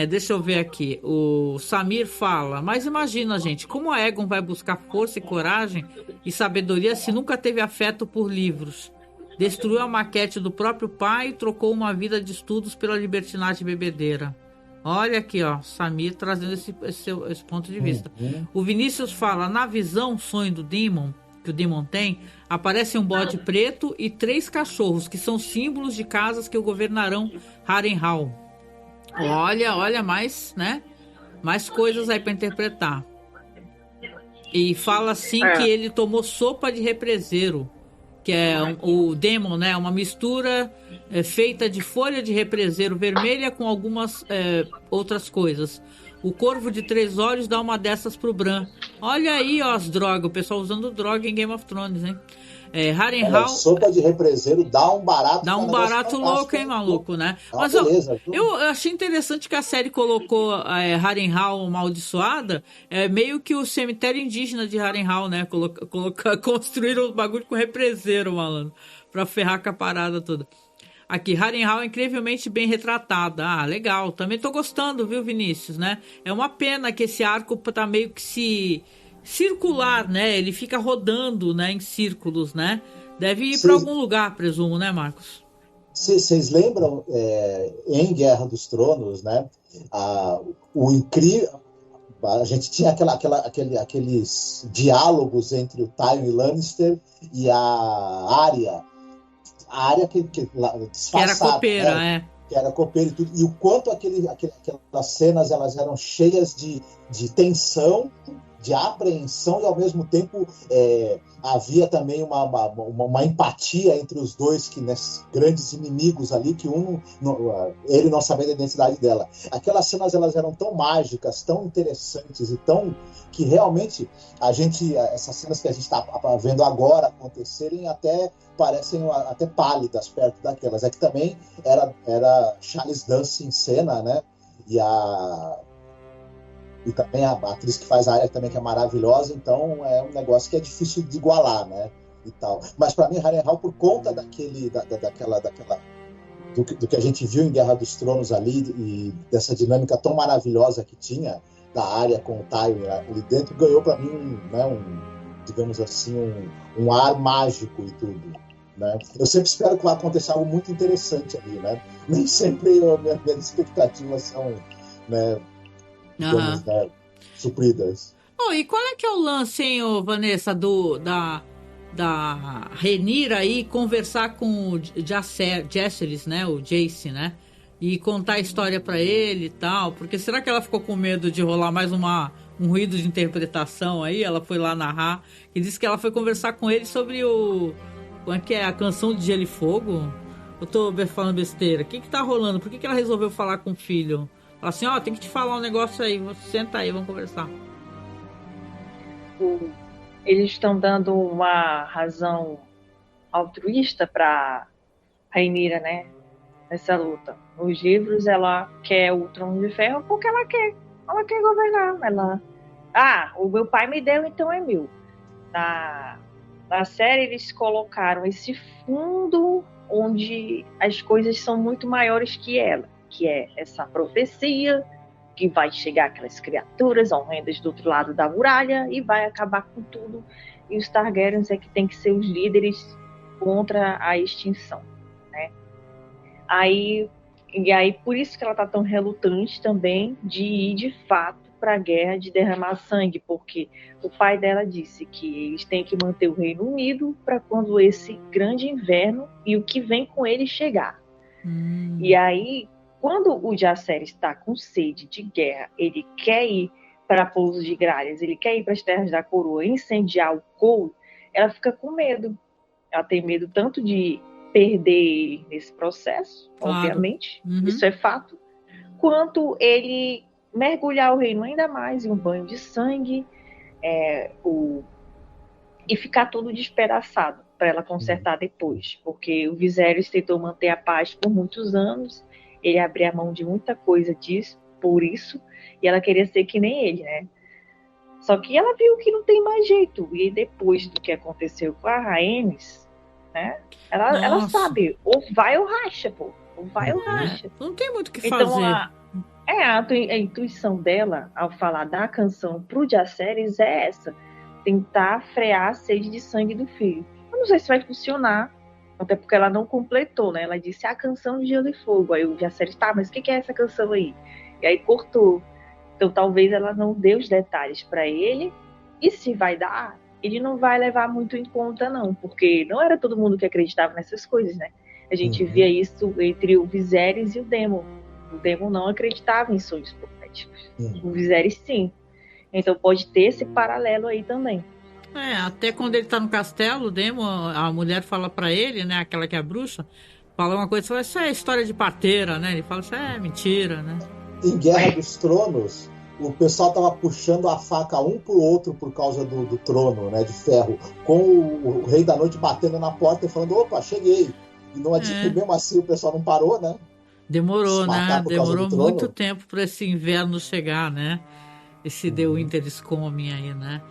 Deixa eu ver aqui, o Samir fala: mas imagina, gente, como a Egon vai buscar força e coragem e sabedoria se nunca teve afeto por livros? Destruiu a maquete do próprio pai e trocou uma vida de estudos pela libertinagem bebedeira. Olha aqui, ó, Samir trazendo esse ponto de vista. O Vinícius fala: na visão, sonho do Daemon, que o Daemon tem, aparece um bode preto e 3 cachorros, que são símbolos de casas que o governarão Harrenhal. Olha, mais, né? Mais coisas aí para interpretar. E fala assim que ele tomou sopa de represeiro, que é o Daemon, né? Uma mistura feita de folha de represeiro vermelha com algumas outras coisas. O Corvo de 3 Olhos dá uma dessas pro Bran. Olha aí, ó, as drogas. O pessoal usando droga em Game of Thrones, hein? Harrenhal... sopa de represeiro dá um barato. Dá um barato louco, hein, maluco, né? Mas eu achei interessante que a série colocou Harrenhal amaldiçoada, meio que o cemitério indígena de Harrenhal, né? Construíram o bagulho com represeiro, malandro, pra ferrar com a parada toda. Aqui, Harrenhal é incrivelmente bem retratada. Legal. Também tô gostando, viu, Vinícius, né? É uma pena que esse arco tá meio que circular, né? Ele fica rodando, né, em círculos, né? Deve ir para algum lugar, presumo, né, Marcos? Vocês lembram, em Guerra dos Tronos, né? O incrível... A gente tinha aqueles diálogos entre o Tywin Lannister e a Arya. A Arya que era copeira, né? Que era copeira e tudo. E o quanto aquelas cenas elas eram cheias de tensão, de apreensão, e ao mesmo tempo havia também uma empatia entre os dois, que nesses grandes inimigos ali, que ele não sabia da identidade dela. Aquelas cenas elas eram tão mágicas, tão interessantes, e tão que realmente essas cenas que a gente está vendo agora acontecerem até parecem até pálidas perto daquelas. É que também era Charles Dance em cena, né? E E também a atriz que faz a Arya também, que é maravilhosa, então é um negócio que é difícil de igualar, né? E tal. Mas para mim, Harrenhal, por conta do que a gente viu em Guerra dos Tronos ali, e dessa dinâmica tão maravilhosa que tinha, da Arya com o Tywin ali dentro, ganhou para mim digamos assim, um ar mágico e tudo. Né? Eu sempre espero que vai acontecer algo muito interessante ali, né? Nem sempre minhas expectativas são, né, digamos, né, supridas. Oh, e qual é que é o lance, hein, Vanessa, da Rhaenyra aí conversar com o Jaehaerys, né, o Jace, né, e contar a história pra ele e tal? Porque será que ela ficou com medo de rolar mais um ruído de interpretação aí? Ela foi lá narrar e disse que ela foi conversar com ele sobre como é que é a canção de Gelo e Fogo? Eu tô falando besteira. O que tá rolando? Por que ela resolveu falar com o filho? Fala assim, tem que te falar um negócio aí. Senta aí, vamos conversar. Eles estão dando uma razão altruísta para Rhaenyra, né? Nessa luta. Nos livros, ela quer o Trono de Ferro porque ela quer. Ela quer governar. O meu pai me deu, então é meu. Na série, eles colocaram esse fundo onde as coisas são muito maiores que ela, que é essa profecia, que vai chegar aquelas criaturas horrendas do outro lado da muralha e vai acabar com tudo. E os Targaryens é que tem que ser os líderes contra a extinção, né? E aí, por isso que ela tá tão relutante também de ir, de fato, para a guerra, de derramar sangue, porque o pai dela disse que eles têm que manter o Reino Unido para quando esse grande inverno e o que vem com ele chegar. E aí, quando o Jaehaerys está com sede de guerra, ele quer ir para Pouso de Gralhas, ele quer ir para as Terras da Coroa, incendiar o Cole, ela fica com medo. Ela tem medo tanto de perder ele nesse processo, obviamente, isso é fato, quanto ele mergulhar o reino ainda mais em um banho de sangue e ficar todo despedaçado para ela consertar depois, porque o Viserys tentou manter a paz por muitos anos, ele abria mão de muita coisa disso, por isso, e ela queria ser que nem ele, né? Só que ela viu que não tem mais jeito, e depois do que aconteceu com a Rhaenys, né? Ela sabe, ou vai ou racha, pô. Ou vai ou racha. Não tem muito o que então, fazer. A intuição dela, ao falar da canção pro Jaehaerys, é essa. Tentar frear a sede de sangue do filho. Eu não sei se vai funcionar, até porque ela não completou, né? Ela disse a canção de Gelo e Fogo. Aí o Jaehaerys, mas o que é essa canção aí? E aí cortou. Então talvez ela não dê os detalhes para ele. E se vai dar, ele não vai levar muito em conta, não. Porque não era todo mundo que acreditava nessas coisas, né? A gente via isso entre o Viserys e o Daemon. O Daemon não acreditava em sonhos proféticos. O Viserys sim. Então pode ter esse paralelo aí também. Até quando ele tá no castelo, o Daemon, a mulher fala pra ele, né? Aquela que é a bruxa, fala uma coisa, fala, isso é história de parteira, né? Ele fala, isso é mentira, né? Em Guerra dos Tronos, o pessoal tava puxando a faca um pro outro por causa do trono, né? De ferro. Com o Rei da Noite batendo na porta e falando, opa, cheguei. E não adianta, mesmo assim o pessoal não parou, né? Demorou, né? Demorou muito tempo para esse inverno chegar, né? Esse The Winter is Coming aí, né?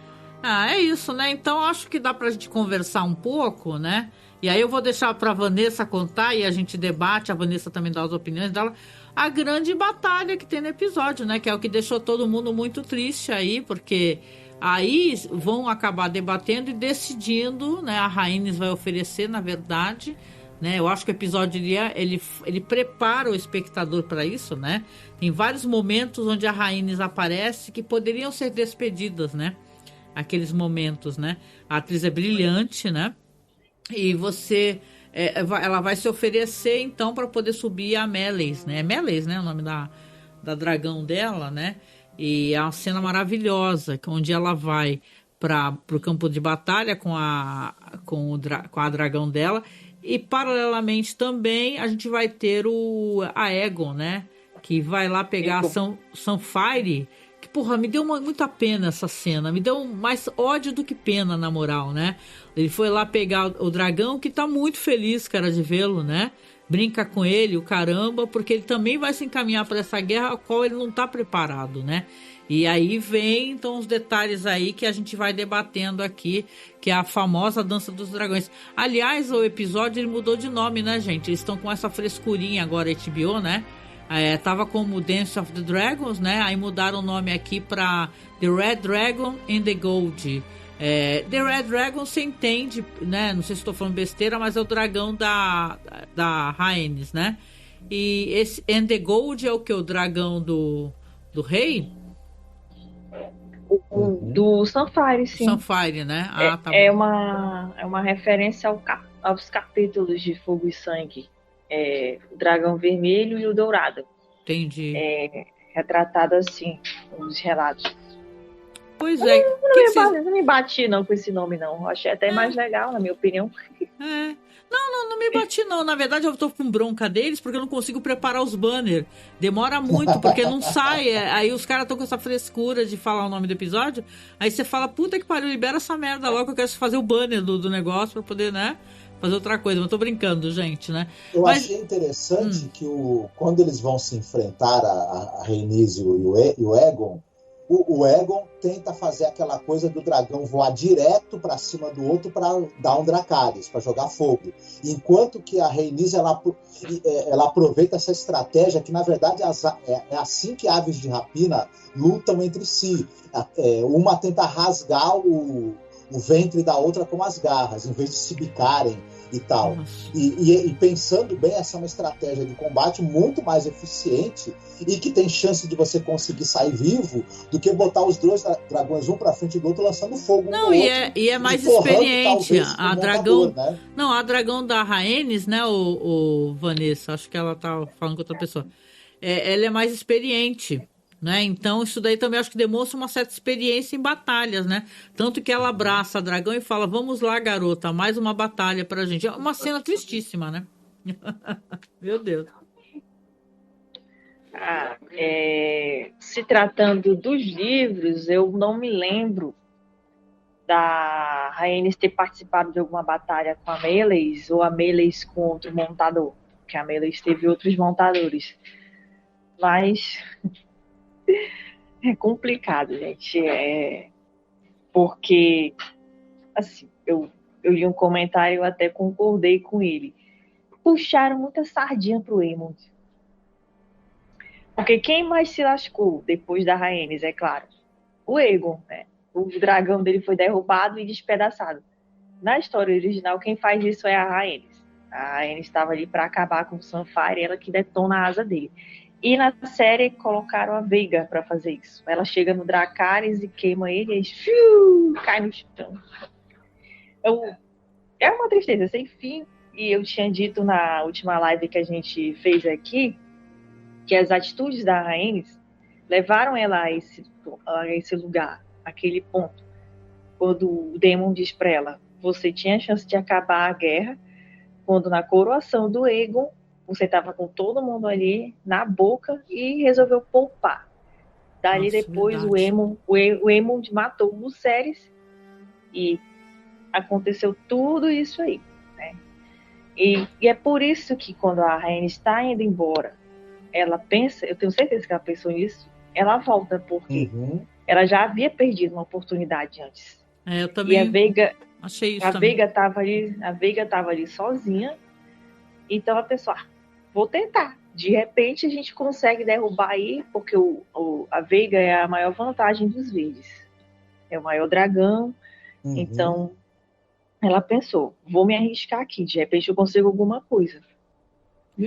É isso, né? Então acho que dá pra gente conversar um pouco, né? E aí eu vou deixar pra Vanessa contar e a gente debate, a Vanessa também dá as opiniões dela, a grande batalha que tem no episódio, né? Que é o que deixou todo mundo muito triste aí, porque aí vão acabar debatendo e decidindo, né? A Rhaenys vai oferecer, na verdade, né? Eu acho que o episódio ele prepara o espectador para isso, né? Tem vários momentos onde a Rhaenys aparece que poderiam ser despedidas, né? Aqueles momentos, né? A atriz é brilhante, né? E ela vai se oferecer, então, para poder subir a Meleys, né? Meleys, né? O nome da dragão dela, né? E é uma cena maravilhosa, onde ela vai para o campo de batalha com a dragão dela. E, paralelamente, também, a gente vai ter a Aegon, né? Que vai lá pegar a Sunfyre. Que, porra, me deu muita pena essa cena. Me deu mais ódio do que pena, na moral, né? Ele foi lá pegar o dragão, que tá muito feliz, cara, de vê-lo, né? Brinca com ele, o caramba, porque ele também vai se encaminhar para essa guerra a qual ele não tá preparado, né? E aí vem, então, os detalhes aí que a gente vai debatendo aqui, que é a famosa Dança dos Dragões. Aliás, o episódio ele mudou de nome, né, gente? Eles estão com essa frescurinha agora, HBO, né? Tava como Dance of the Dragons, né? Aí mudaram o nome aqui para The Red Dragon and the Gold. The Red Dragon você entende, né? Não sei se estou falando besteira, mas é o dragão da Rhaenys, né? E esse and the Gold é o que? O dragão do rei? Do Sunfire, sim. Sunfire, né? Tá é bom. uma referência aos capítulos de Fogo e Sangue. O dragão vermelho e o dourado. Entendi. Retratado assim, nos relatos. Pois é. Não me bati não com esse nome, não. Achei até mais legal, na minha opinião. Não me bati não. Na verdade, eu tô com bronca deles porque eu não consigo preparar os banners. Demora muito, porque não sai. Aí os caras estão com essa frescura de falar o nome do episódio. Aí você fala, puta que pariu, libera essa merda logo que eu quero fazer o banner do negócio pra poder, né? Fazer outra coisa. Mas tô brincando, gente, né? Achei interessante que quando eles vão se enfrentar a Rhaenys e o Aegon, o Aegon tenta fazer aquela coisa do dragão voar direto para cima do outro para dar um Dracarys, para jogar fogo. Enquanto que a Rhaenys ela aproveita essa estratégia que, na verdade, é assim que aves de rapina lutam entre si. Uma tenta rasgar o ventre da outra com as garras, em vez de se bicarem e tal. E pensando bem, essa é uma estratégia de combate muito mais eficiente e que tem chance de você conseguir sair vivo do que botar os dois dragões um pra frente do outro lançando fogo. Não, e é mais experiente. A dragão, né? Não, a dragão da Rhaenys, né, o Vanessa, acho que ela tá falando com outra pessoa. Ela é mais experiente, né? Então isso daí também acho que demonstra uma certa experiência em batalhas, né? Tanto que ela abraça a dragão e fala, vamos lá, garota, mais uma batalha pra gente. É uma cena tristíssima, né? Meu Deus. Se tratando dos livros, eu não me lembro da Rhaenys ter participado de alguma batalha com a Meleys ou a Meleys com outro montador, porque a Meleys teve outros montadores. Mas é complicado, gente. Porque assim, eu li um comentário e eu até concordei com ele. Puxaram muita sardinha pro Aemond. Porque quem mais se lascou depois da Rhaenys, é claro, o Aegon, né? O dragão dele foi derrubado e despedaçado. Na história original, quem faz isso é a Rhaenys. A Rhaenys estava ali para acabar com o Sunfire, ela que detona a asa dele. E na série colocaram a Veiga para fazer isso. Ela chega no Dracarys e queima ele e cai no chão. Então, é uma tristeza sem fim. E eu tinha dito na última live que a gente fez aqui que as atitudes da Rhaenys levaram ela a esse lugar, aquele ponto. Quando o Daemon diz para ela, você tinha chance de acabar a guerra, quando na coroação do Aegon, você estava com todo mundo ali na boca e resolveu poupar. Dali depois o Aemond matou o Viserys e aconteceu tudo isso aí, né? E é por isso que quando a Rhaenys está indo embora, ela pensa, eu tenho certeza que ela pensou nisso, ela volta, porque ela já havia perdido uma oportunidade antes. Eu também e a Veiga, achei isso a também. Veiga estava ali sozinha, então ela pensou, vou tentar. De repente a gente consegue derrubar aí, porque a Veiga é a maior vantagem dos verdes. É o maior dragão, então ela pensou, vou me arriscar aqui, de repente eu consigo alguma coisa.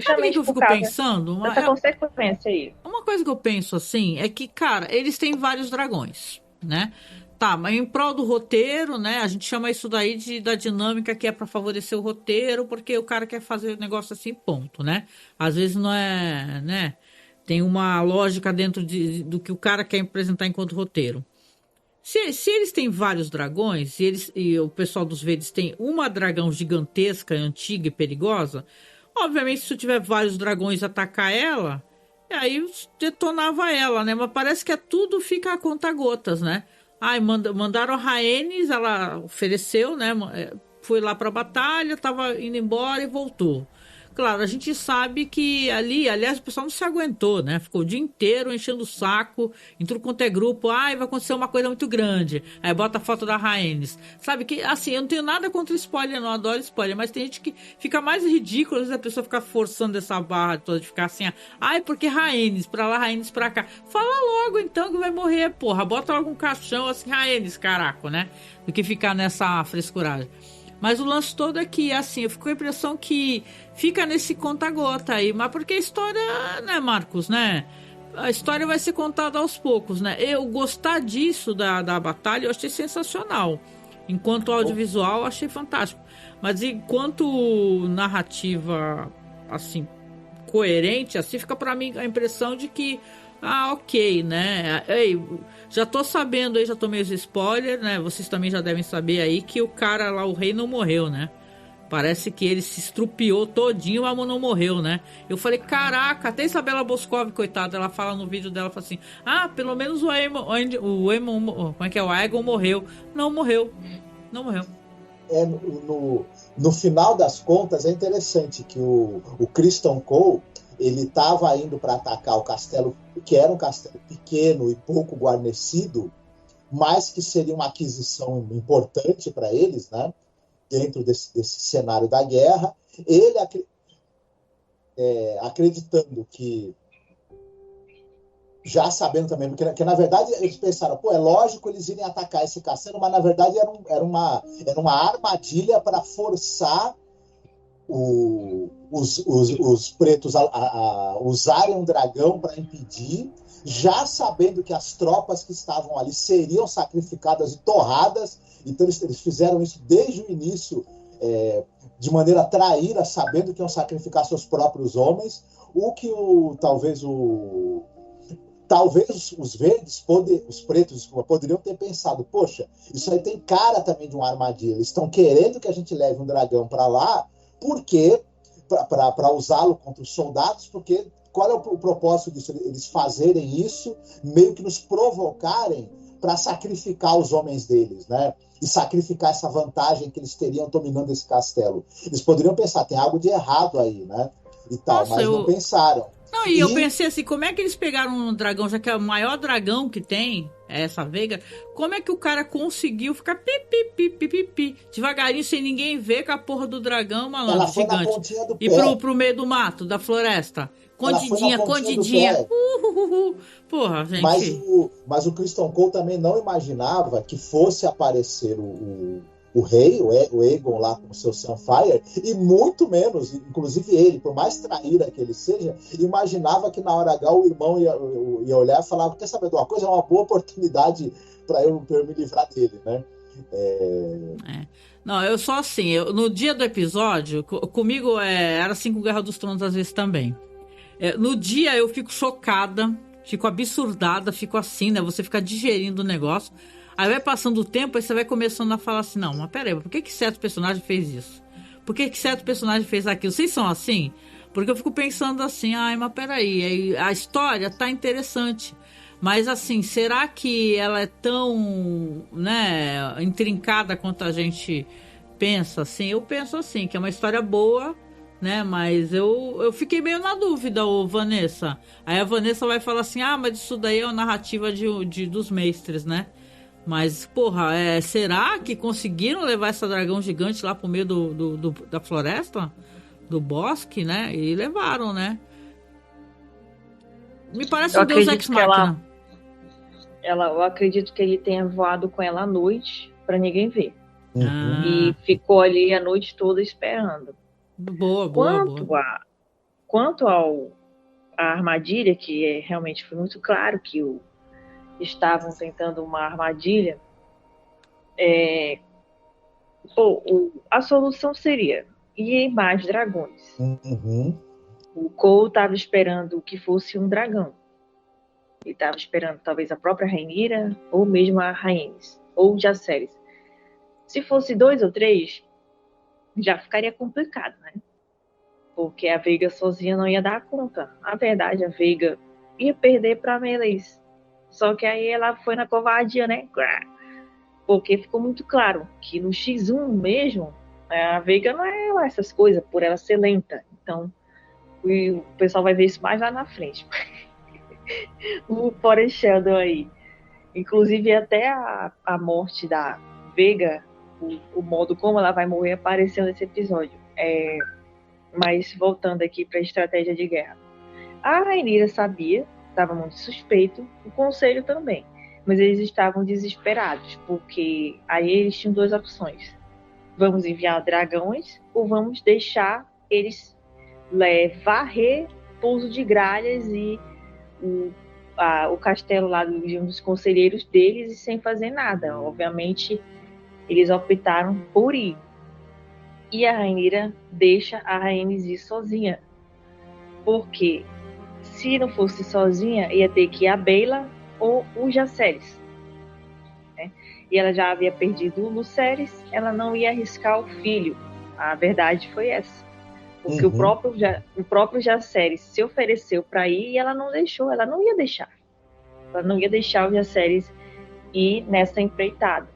Sabe o que eu fico pensando? Essa consequência aí. Uma coisa que eu penso assim é que, cara, eles têm vários dragões, né? Tá, mas em prol do roteiro, né? A gente chama isso daí da dinâmica que é para favorecer o roteiro, porque o cara quer fazer o negócio assim, ponto, né? Às vezes não é, né? Tem uma lógica dentro do que o cara quer apresentar enquanto roteiro. Se eles têm vários dragões e o pessoal dos verdes tem uma dragão gigantesca, antiga e perigosa, obviamente, se tiver vários dragões atacar ela, aí detonava ela, né? Mas parece que tudo fica a conta-gotas, né? Mandaram a Rhaenys, ela ofereceu, né? Foi lá pra batalha, tava indo embora e voltou. Claro, a gente sabe que ali, aliás, o pessoal não se aguentou, né? Ficou o dia inteiro enchendo o saco, em tudo quanto é grupo. Ai, vai acontecer uma coisa muito grande. Aí bota a foto da Rhaenys. Sabe que, assim, eu não tenho nada contra spoiler, não adoro spoiler, mas tem gente que fica mais ridículo, às vezes a pessoa ficar forçando essa barra toda, de ficar assim, ai, porque Rhaenys pra lá, Rhaenys pra cá. Fala logo, então, que vai morrer, porra. Bota logo um caixão, assim, Rhaenys, caraca, né? Do que ficar nessa frescuragem. Mas o lance todo é que, assim, eu fico com a impressão que fica nesse conta-gota aí. Mas porque a história, né, Marcos, né? A história vai ser contada aos poucos, né? Eu gostar disso, da batalha, eu achei sensacional. Enquanto audiovisual, eu achei fantástico. Mas enquanto narrativa, assim, coerente, assim, fica pra mim a impressão de que ok, né? Ei, já tô sabendo aí, já tomei os spoilers, né? Vocês também já devem saber aí que o cara lá, o rei, não morreu, né? Parece que ele se estrupiou todinho, mas não morreu, né? Eu falei, caraca, até Isabela Boscov, coitada, ela fala no vídeo dela, fala assim, pelo menos o Aemon, como é que é? O Aegon morreu. Não morreu. No final das contas, é interessante que o Criston Cole, ele estava indo para atacar o castelo, que era um castelo pequeno e pouco guarnecido, mas que seria uma aquisição importante para eles, né? Dentro desse cenário da guerra. Ele acreditando que, já sabendo também, que na verdade eles pensaram, é lógico eles irem atacar esse castelo, mas na verdade era uma armadilha para forçar os pretos a usarem um dragão para impedir, já sabendo que as tropas que estavam ali seriam sacrificadas e torradas. Então eles fizeram isso desde o início, de maneira traíra, sabendo que iam sacrificar seus próprios homens. O que talvez os verdes, os pretos, poderiam ter pensado, poxa, isso aí tem cara também de uma armadilha. Eles estão querendo que a gente leve um dragão para lá, porque para usá-lo contra os soldados, porque qual é o propósito disso? Eles fazerem isso, meio que nos provocarem para sacrificar os homens deles, né? E sacrificar essa vantagem que eles teriam dominando esse castelo. Eles poderiam pensar, tem algo de errado aí, né? E tal, mas não pensaram. Não, e eu pensei assim, como é que eles pegaram um dragão, já que é o maior dragão que tem, essa Veiga, como é que o cara conseguiu ficar pi, devagarinho, sem ninguém ver, com a porra do dragão, malandro, gigante, e pro meio do mato, da floresta, escondidinha. Porra, gente. Mas o Criston Cole também não imaginava que fosse aparecer o rei, o Aegon lá com o seu Sunfire, e muito menos, inclusive ele, por mais traíra que ele seja, imaginava que na hora H o irmão ia olhar e falar, quer saber de uma coisa? É uma boa oportunidade para eu me livrar dele, né? Não, eu só assim, no dia do episódio, comigo era assim com Guerra dos Tronos às vezes também. No dia eu fico chocada, fico absurdada, fico assim, né? Você fica digerindo o negócio. Aí vai passando o tempo, aí você vai começando a falar assim, não, mas peraí, por que certo personagem fez isso? Por que certo personagem fez aquilo? Vocês são assim? Porque eu fico pensando assim, mas peraí, a história tá interessante. Mas assim, será que ela é tão, né, intrincada quanto a gente pensa assim? Eu penso assim, que é uma história boa, né, mas eu fiquei meio na dúvida, Vanessa. Aí a Vanessa vai falar assim, mas isso daí é uma narrativa dos mestres, né? Mas, porra, será que conseguiram levar essa dragão gigante lá pro meio da floresta? Do bosque, né? E levaram, né? Me parece um Deus Ex Machina. Eu acredito que ele tenha voado com ela à noite pra ninguém ver. Uhum. E ficou ali a noite toda esperando. Boa. Quanto à armadilha, que realmente foi muito claro que estavam tentando uma armadilha, a solução seria ir em mais dragões. Uhum. O Cole estava esperando que fosse um dragão. Ele estava esperando talvez a própria Rhaenyra, ou mesmo a Rhaenys, ou Jacaerys. Se fosse 2 ou 3, já ficaria complicado, né? Porque a Veiga sozinha não ia dar conta. Na verdade, a Veiga ia perder para a Meleys. Só que aí ela foi na covardia, né? Porque ficou muito claro que no X1 mesmo, a Veiga não é lá essas coisas, por ela ser lenta. Então, o pessoal vai ver isso mais lá na frente. O Foreshadowing aí. Inclusive, até a morte da Veiga, o modo como ela vai morrer, apareceu nesse episódio. Mas voltando aqui para a estratégia de guerra. A Rhaenyra sabia, estava muito suspeito, o conselho também. Mas eles estavam desesperados, porque aí eles tinham duas opções. Vamos enviar dragões ou vamos deixar eles varrer Pouso de Gralhas e o castelo lá de um dos conselheiros deles e sem fazer nada. Obviamente, eles optaram por ir. E a Rhaenyra deixa a Rhaenys ir sozinha. Porque se não fosse sozinha, ia ter que ir a Baela ou o Jacaerys. Né? E ela já havia perdido o Lucerys, ela não ia arriscar o filho. A verdade foi essa. Porque o próprio Jacaerys se ofereceu para ir e ela não deixou, ela não ia deixar. Ela não ia deixar o Jacaerys ir nessa empreitada.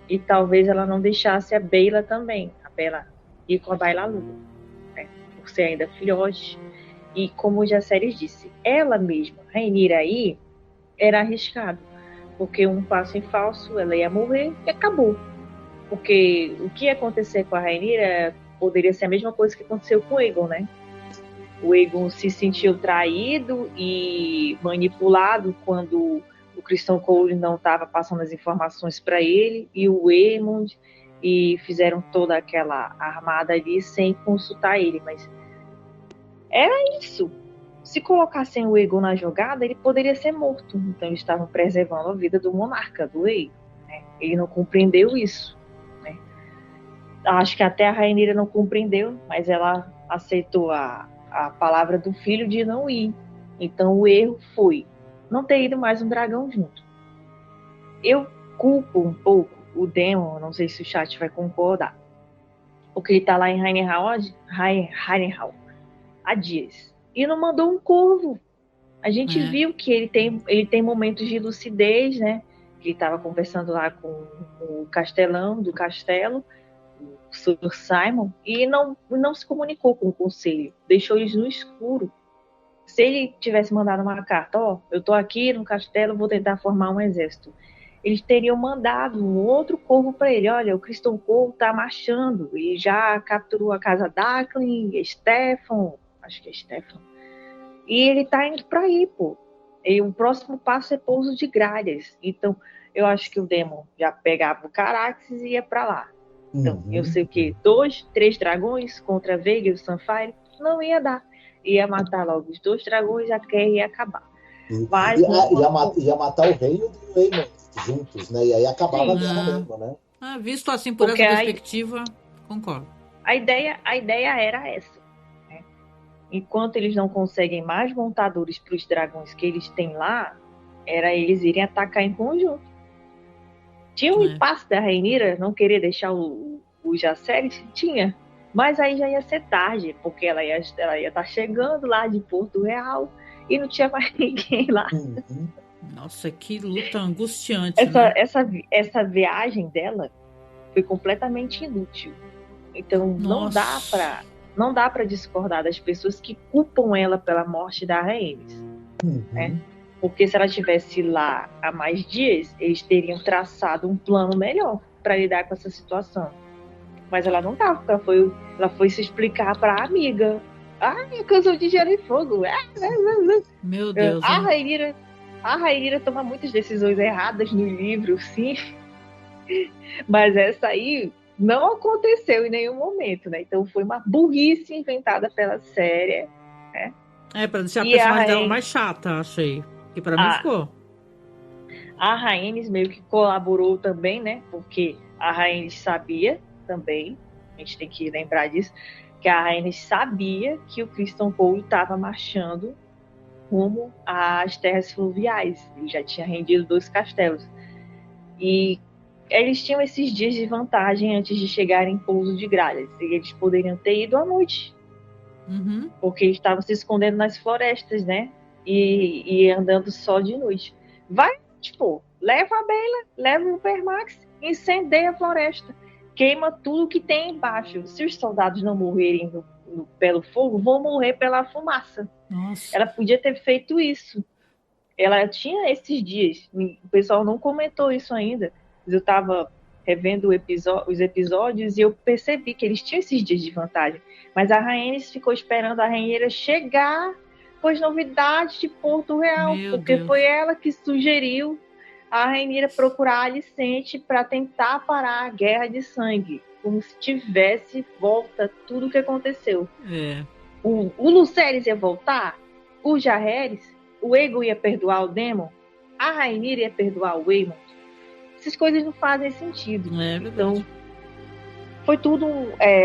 E talvez ela não deixasse a Baela também. A Baela ir com a Baelalu, né? Por ser ainda filhote. E como o Jacaerys disse, ela mesma, Rhaenyra aí, era arriscado. Porque um passo em falso, ela ia morrer e acabou. Porque o que ia acontecer com a Rhaenyra poderia ser a mesma coisa que aconteceu com o Aegon, né? O Aegon se sentiu traído e manipulado quando o Criston Cole não estava passando as informações para ele, e o Aemond, e fizeram toda aquela armada ali sem consultar ele. Mas era isso. Se colocassem o Aegon na jogada, ele poderia ser morto. Então eles estavam preservando a vida do monarca, do Aegon, né? Ele não compreendeu isso. Acho que até a Rhaenyra não compreendeu, mas ela aceitou a palavra do filho de não ir. Então o erro foi não ter ido mais um dragão junto. Eu culpo um pouco o Daemon, não sei se o chat vai concordar, porque ele tá lá em Harrenhal há dias e não mandou um corvo. A gente viu que ele tem momentos de lucidez, né? Ele estava conversando lá com o castelão do castelo, o Sir Simon, e não se comunicou com o conselho, deixou eles no escuro. Se ele tivesse mandado uma carta, eu tô aqui no castelo, vou tentar formar um exército, eles teriam mandado um outro corvo para ele. Olha, o Criston Cole tá marchando e já capturou a casa Daclin, Stefan, acho que é Stefan, e ele tá indo para aí, pô. E o próximo passo é Pouso de Gralhas. Então eu acho que o Daemon já pegava o Caraxes e ia para lá. Então, eu sei o que 2, 3 dragões contra a Veiga e o Sunfire não ia dar. Ia matar logo os 2 dragões, a guerra ia acabar. Mas ia matar o rei e o Aemond juntos, né? E aí acabava a guerra mesmo, né? Visto assim por essa perspectiva, concordo. A ideia era essa. Né? Enquanto eles não conseguem mais montadores para os dragões que eles têm lá, era eles irem atacar em conjunto. Tinha um impasse da Rhaenyra não querer deixar o Jacaerys? Tinha. Mas aí já ia ser tarde, porque ela ia estar chegando lá de Porto Real e não tinha mais ninguém lá. Nossa, que luta angustiante. Essa viagem dela foi completamente inútil. Então não dá para discordar das pessoas que culpam ela pela morte da Rhaenys. Né? Porque se ela estivesse lá há mais dias, eles teriam traçado um plano melhor para lidar com essa situação. Mas ela não estava, ela foi se explicar para a amiga. Canção de Gelo e Fogo. Meu Deus. A Rhaenyra toma muitas decisões erradas no livro, sim. Mas essa aí não aconteceu em nenhum momento, né? Então foi uma burrice inventada pela série, né? Para deixar a personagem dela mais chata, achei. E para mim ficou. A Rhaenys meio que colaborou também, né? Porque a Rhaenys sabia também, a gente tem que lembrar disso, que a Rhaenys sabia que o Criston Cole estava marchando rumo às terras fluviais. Ele já tinha rendido 2 castelos. E eles tinham esses dias de vantagem antes de chegarem em Pouso de Gralhas. E eles poderiam ter ido à noite. Porque eles estavam se escondendo nas florestas, né? E andando só de noite. Leva a Baela, leva o Vermax, incendeia a floresta, queima tudo que tem embaixo. Se os soldados não morrerem pelo fogo, vou morrer pela fumaça. Nossa. Ela podia ter feito isso. Ela tinha esses dias. O pessoal não comentou isso ainda. Eu estava revendo os episódios e eu percebi que eles tinham esses dias de vantagem. Mas a Rhaenys ficou esperando a Rhaenyra chegar com as novidades de Porto Real. Porque foi ela que sugeriu a Rhaenyra procurar a Alicente para tentar parar a Guerra de Sangue. Como se tivesse volta tudo o que aconteceu. O Lucerys ia voltar, o Jaehaerys, o Aegon ia perdoar o Daemon, a Rhaenyra ia perdoar o Aemond. Essas coisas não fazem sentido. Então, foi tudo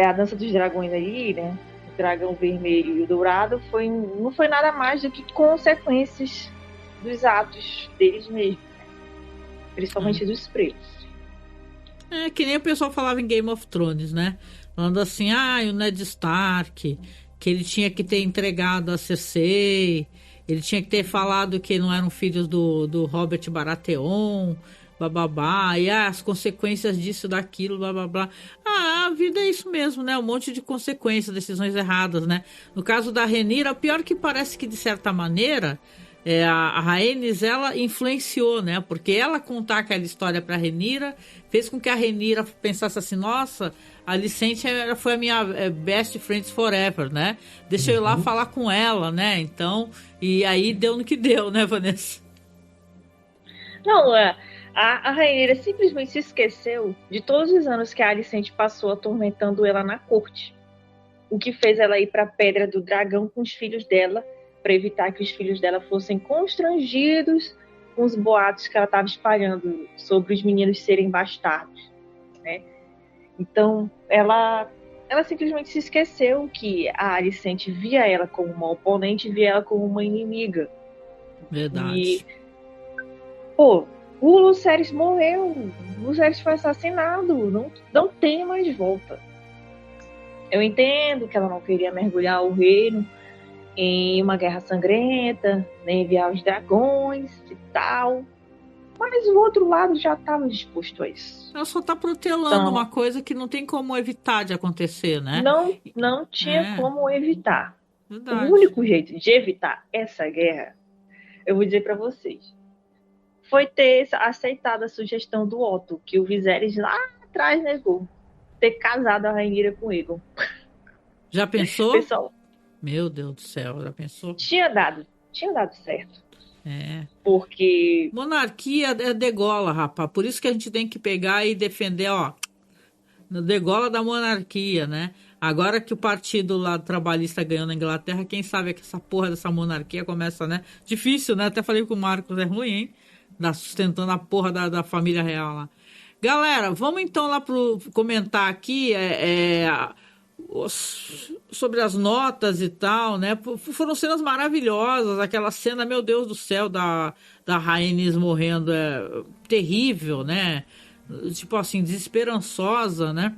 a Dança dos Dragões aí, né? O dragão vermelho e o dourado não foi nada mais do que consequências dos atos deles mesmos, né? Principalmente dos pretos. Que nem o pessoal falava em Game of Thrones, né? Falando assim, o Ned Stark, que ele tinha que ter entregado a Cersei, ele tinha que ter falado que não eram filhos do Robert Baratheon, bababá, e as consequências disso, daquilo, blá. A vida é isso mesmo, né? Um monte de consequências, decisões erradas, né? No caso da Rhaenyra, pior que parece que, de certa maneira, a Rhaenys, ela influenciou, né? Porque ela contar aquela história pra Rhaenyra fez com que a Rhaenyra pensasse assim, nossa, a Alicente foi a minha best friends forever, né? Deixa eu ir lá falar com ela, né? Então, e aí deu no que deu, né, Vanessa? Não, a Rhaenyra simplesmente se esqueceu de todos os anos que a Alicente passou atormentando ela na corte. O que fez ela ir pra Pedra do Dragão com os filhos dela, para evitar que os filhos dela fossem constrangidos com os boatos que ela estava espalhando sobre os meninos serem bastardos, né? Então, ela simplesmente se esqueceu que a Alicente via ela como uma oponente, via ela como uma inimiga. Verdade. E, o Lucerys morreu, o Lucerys foi assassinado, não tem mais volta. Eu entendo que ela não queria mergulhar o reino em uma guerra sangrenta, nem enviar os dragões e tal. Mas o outro lado já estava disposto a isso. Ela só está protelando uma coisa que não tem como evitar de acontecer, né? Não tinha como evitar. Verdade. O único jeito de evitar essa guerra, eu vou dizer para vocês, foi ter aceitado a sugestão do Otto, que o Viserys lá atrás negou, ter casado a Rhaenyra com Aegon. Já pensou? Pessoal, meu Deus do céu, já pensou? Tinha dado certo. É. Porque monarquia é degola, rapaz. Por isso que a gente tem que pegar e defender, degola da monarquia, né? Agora que o partido lá trabalhista ganhou na Inglaterra, quem sabe que essa porra dessa monarquia começa, né? Difícil, né? Até falei com o Marcos, é ruim, hein? Sustentando a porra da família real lá. Galera, vamos então lá comentar aqui sobre as notas e tal, né? Foram cenas maravilhosas, aquela cena, meu Deus do céu, da Rhaenys morrendo, terrível, né? Tipo assim, desesperançosa, né?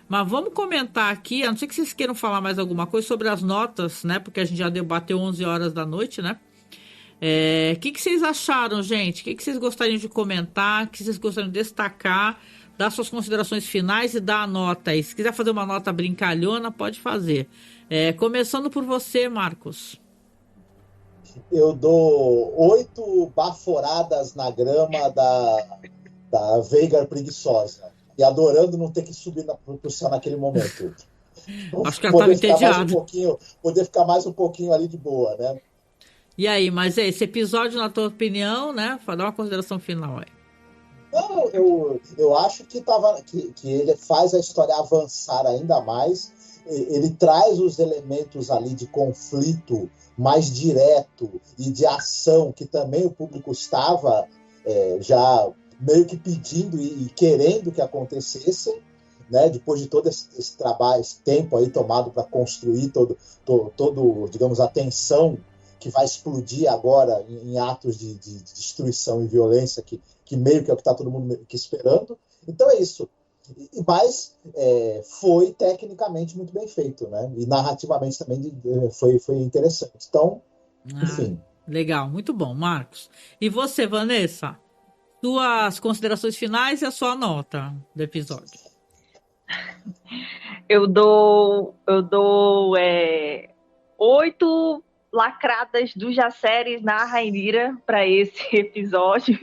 Mas vamos comentar aqui, a não ser que vocês queiram falar mais alguma coisa sobre as notas, né? Porque a gente já debateu 11 horas da noite, né? O que vocês acharam, gente? O que vocês gostariam de comentar? O que vocês gostariam de destacar? Dar suas considerações finais e dar a nota aí. Se quiser fazer uma nota brincalhona, pode fazer. Começando por você, Marcos. Eu dou 8 baforadas na grama da Veigar preguiçosa. E adorando não ter que subir pro céu naquele momento. Acho que ela estava entediada. Poder ficar mais um pouquinho ali de boa, né? E aí, mas esse episódio, na tua opinião, né? Dar uma consideração final aí. Não, eu acho que ele faz a história avançar ainda mais. Ele traz os elementos ali de conflito mais direto e de ação que também o público estava já meio que pedindo e querendo que acontecesse, né? Depois de todo esse trabalho, esse tempo aí tomado para construir todo, digamos, a tensão que vai explodir agora em atos de destruição e violência que meio que é o que está todo mundo esperando. Então é isso. Mas foi tecnicamente muito bem feito, né? E narrativamente também foi interessante. Então, enfim. Legal, muito bom, Marcos. E você, Vanessa? Suas considerações finais e a sua nota do episódio. Eu dou 8 lacradas do Jaceres na Rhaenyra para esse episódio.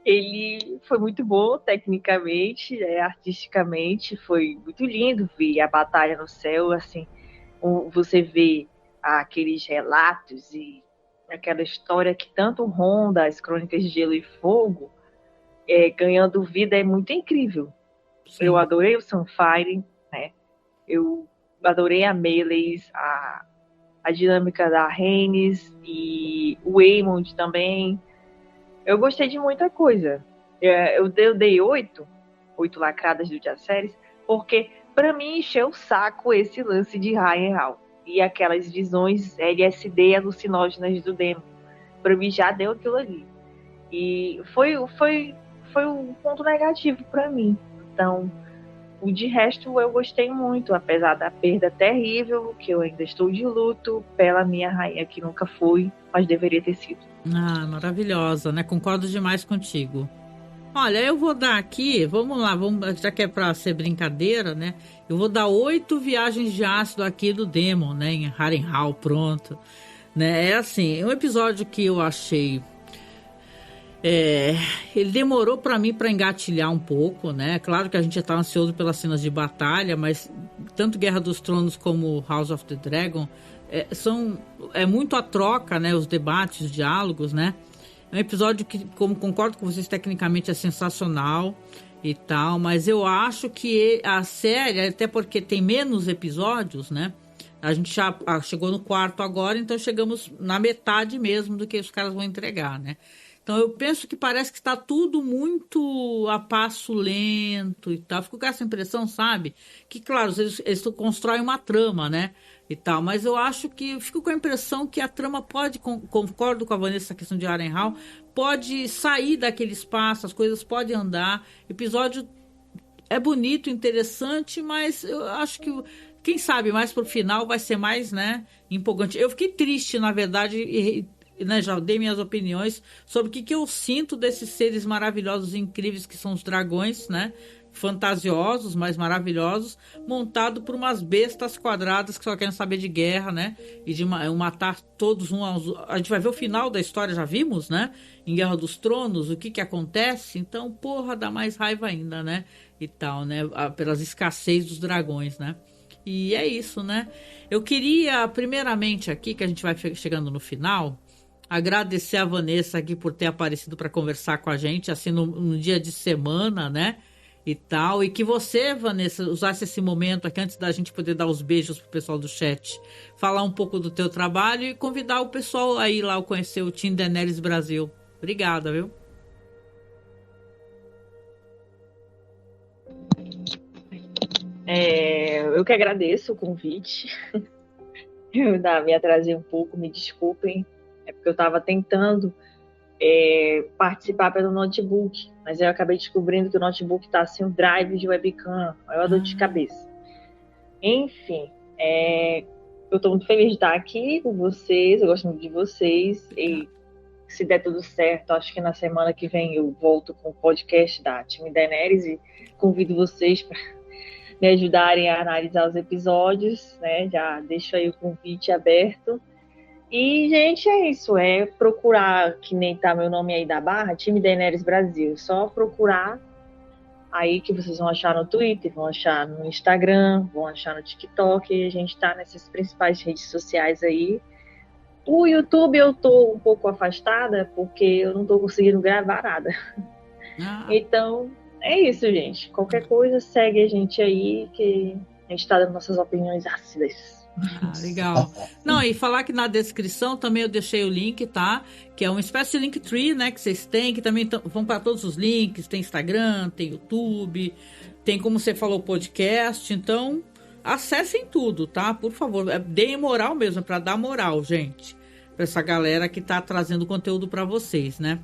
Ele foi muito bom tecnicamente, artisticamente, foi muito lindo ver a batalha no céu, assim, você vê aqueles relatos e aquela história que tanto ronda as Crônicas de Gelo e Fogo, ganhando vida, é muito incrível. Sim. Eu adorei o Sunfire, né? Eu adorei a Meleys, a dinâmica da Rhaenys e o Aemond também. Eu gostei de muita coisa. Eu dei 8 lacradas do Jaceres, porque para mim encheu o saco esse lance de Harrenhal e aquelas visões LSD alucinógenas do Daemon. Para mim já deu aquilo ali. E foi um ponto negativo para mim. Então, o de resto eu gostei muito, apesar da perda terrível, que eu ainda estou de luto pela minha rainha, que nunca foi, mas deveria ter sido. Ah, maravilhosa, né? Concordo demais contigo. Olha, eu vou dar aqui, vamos lá, já que é pra ser brincadeira, né? Eu vou dar 8 viagens de ácido aqui do Daemon, né? Em Harrenhal, pronto. Né? É assim, um episódio que eu achei... ele demorou para mim para engatilhar um pouco, né? Claro que a gente já tá ansioso pelas cenas de batalha, mas tanto Guerra dos Tronos como House of the Dragon é muito a troca, né? Os debates, os diálogos, né? É um episódio que, como concordo com vocês, tecnicamente é sensacional e tal, mas eu acho que a série, até porque tem menos episódios, né? A gente já chegou no 4º agora, então chegamos na metade mesmo do que os caras vão entregar, né? Então eu penso que parece que está tudo muito a passo lento e tal. Fico com essa impressão, sabe? Que, claro, eles constroem uma trama, né? E tal, mas eu acho que... Fico com a impressão que a trama pode... Concordo com a Vanessa essa questão de Harrenhal. Pode sair daquele espaço, as coisas podem andar. Episódio é bonito, interessante, mas eu acho que... Quem sabe mais pro final vai ser mais, né? Empolgante. Eu fiquei triste, na verdade... Né, já dei minhas opiniões sobre o que eu sinto desses seres maravilhosos e incríveis que são os dragões, né? Fantasiosos, mas maravilhosos, montado por umas bestas quadradas que só querem saber de guerra, né? E de matar todos um aos outros. A gente vai ver o final da história, já vimos, né? Em Guerra dos Tronos, o que acontece. Então, porra, dá mais raiva ainda, né? E tal, né? Pelas escassez dos dragões, né? E é isso, né? Eu queria, primeiramente aqui, que a gente vai chegando no final... Agradecer a Vanessa aqui por ter aparecido para conversar com a gente, assim, num dia de semana, né? E tal. E que você, Vanessa, usasse esse momento aqui, antes da gente poder dar os beijos pro pessoal do chat, falar um pouco do teu trabalho e convidar o pessoal a ir lá conhecer o Team Daenerys Brasil. Obrigada, viu? Eu que agradeço o convite. Eu me atrasei um pouco, me desculpem. É porque eu estava tentando participar pelo notebook, mas eu acabei descobrindo que o notebook está sem o drive de webcam, maior dor de cabeça. Enfim, eu estou muito feliz de estar aqui com vocês, eu gosto muito de vocês, e se der tudo certo, acho que na semana que vem eu volto com o podcast da Team Daenerys e convido vocês para me ajudarem a analisar os episódios, né? Já deixo aí o convite aberto. E, gente, é isso. É procurar, que nem tá meu nome aí da barra, Team Daenerys Brasil. Só procurar aí que vocês vão achar no Twitter, vão achar no Instagram, vão achar no TikTok. E a gente tá nessas principais redes sociais aí. O YouTube eu tô um pouco afastada porque eu não tô conseguindo gravar nada. Então, é isso, gente. Qualquer coisa, segue a gente aí que a gente tá dando nossas opiniões ácidas. Ah, legal. Não, e falar que na descrição também eu deixei o link, tá? Que é uma espécie de Linktree, né? Que vocês têm, que também vão para todos os links. Tem Instagram, tem YouTube, tem, como você falou, podcast. Então, acessem tudo, tá? Por favor, deem moral mesmo, para dar moral, gente. Para essa galera que tá trazendo conteúdo para vocês, né?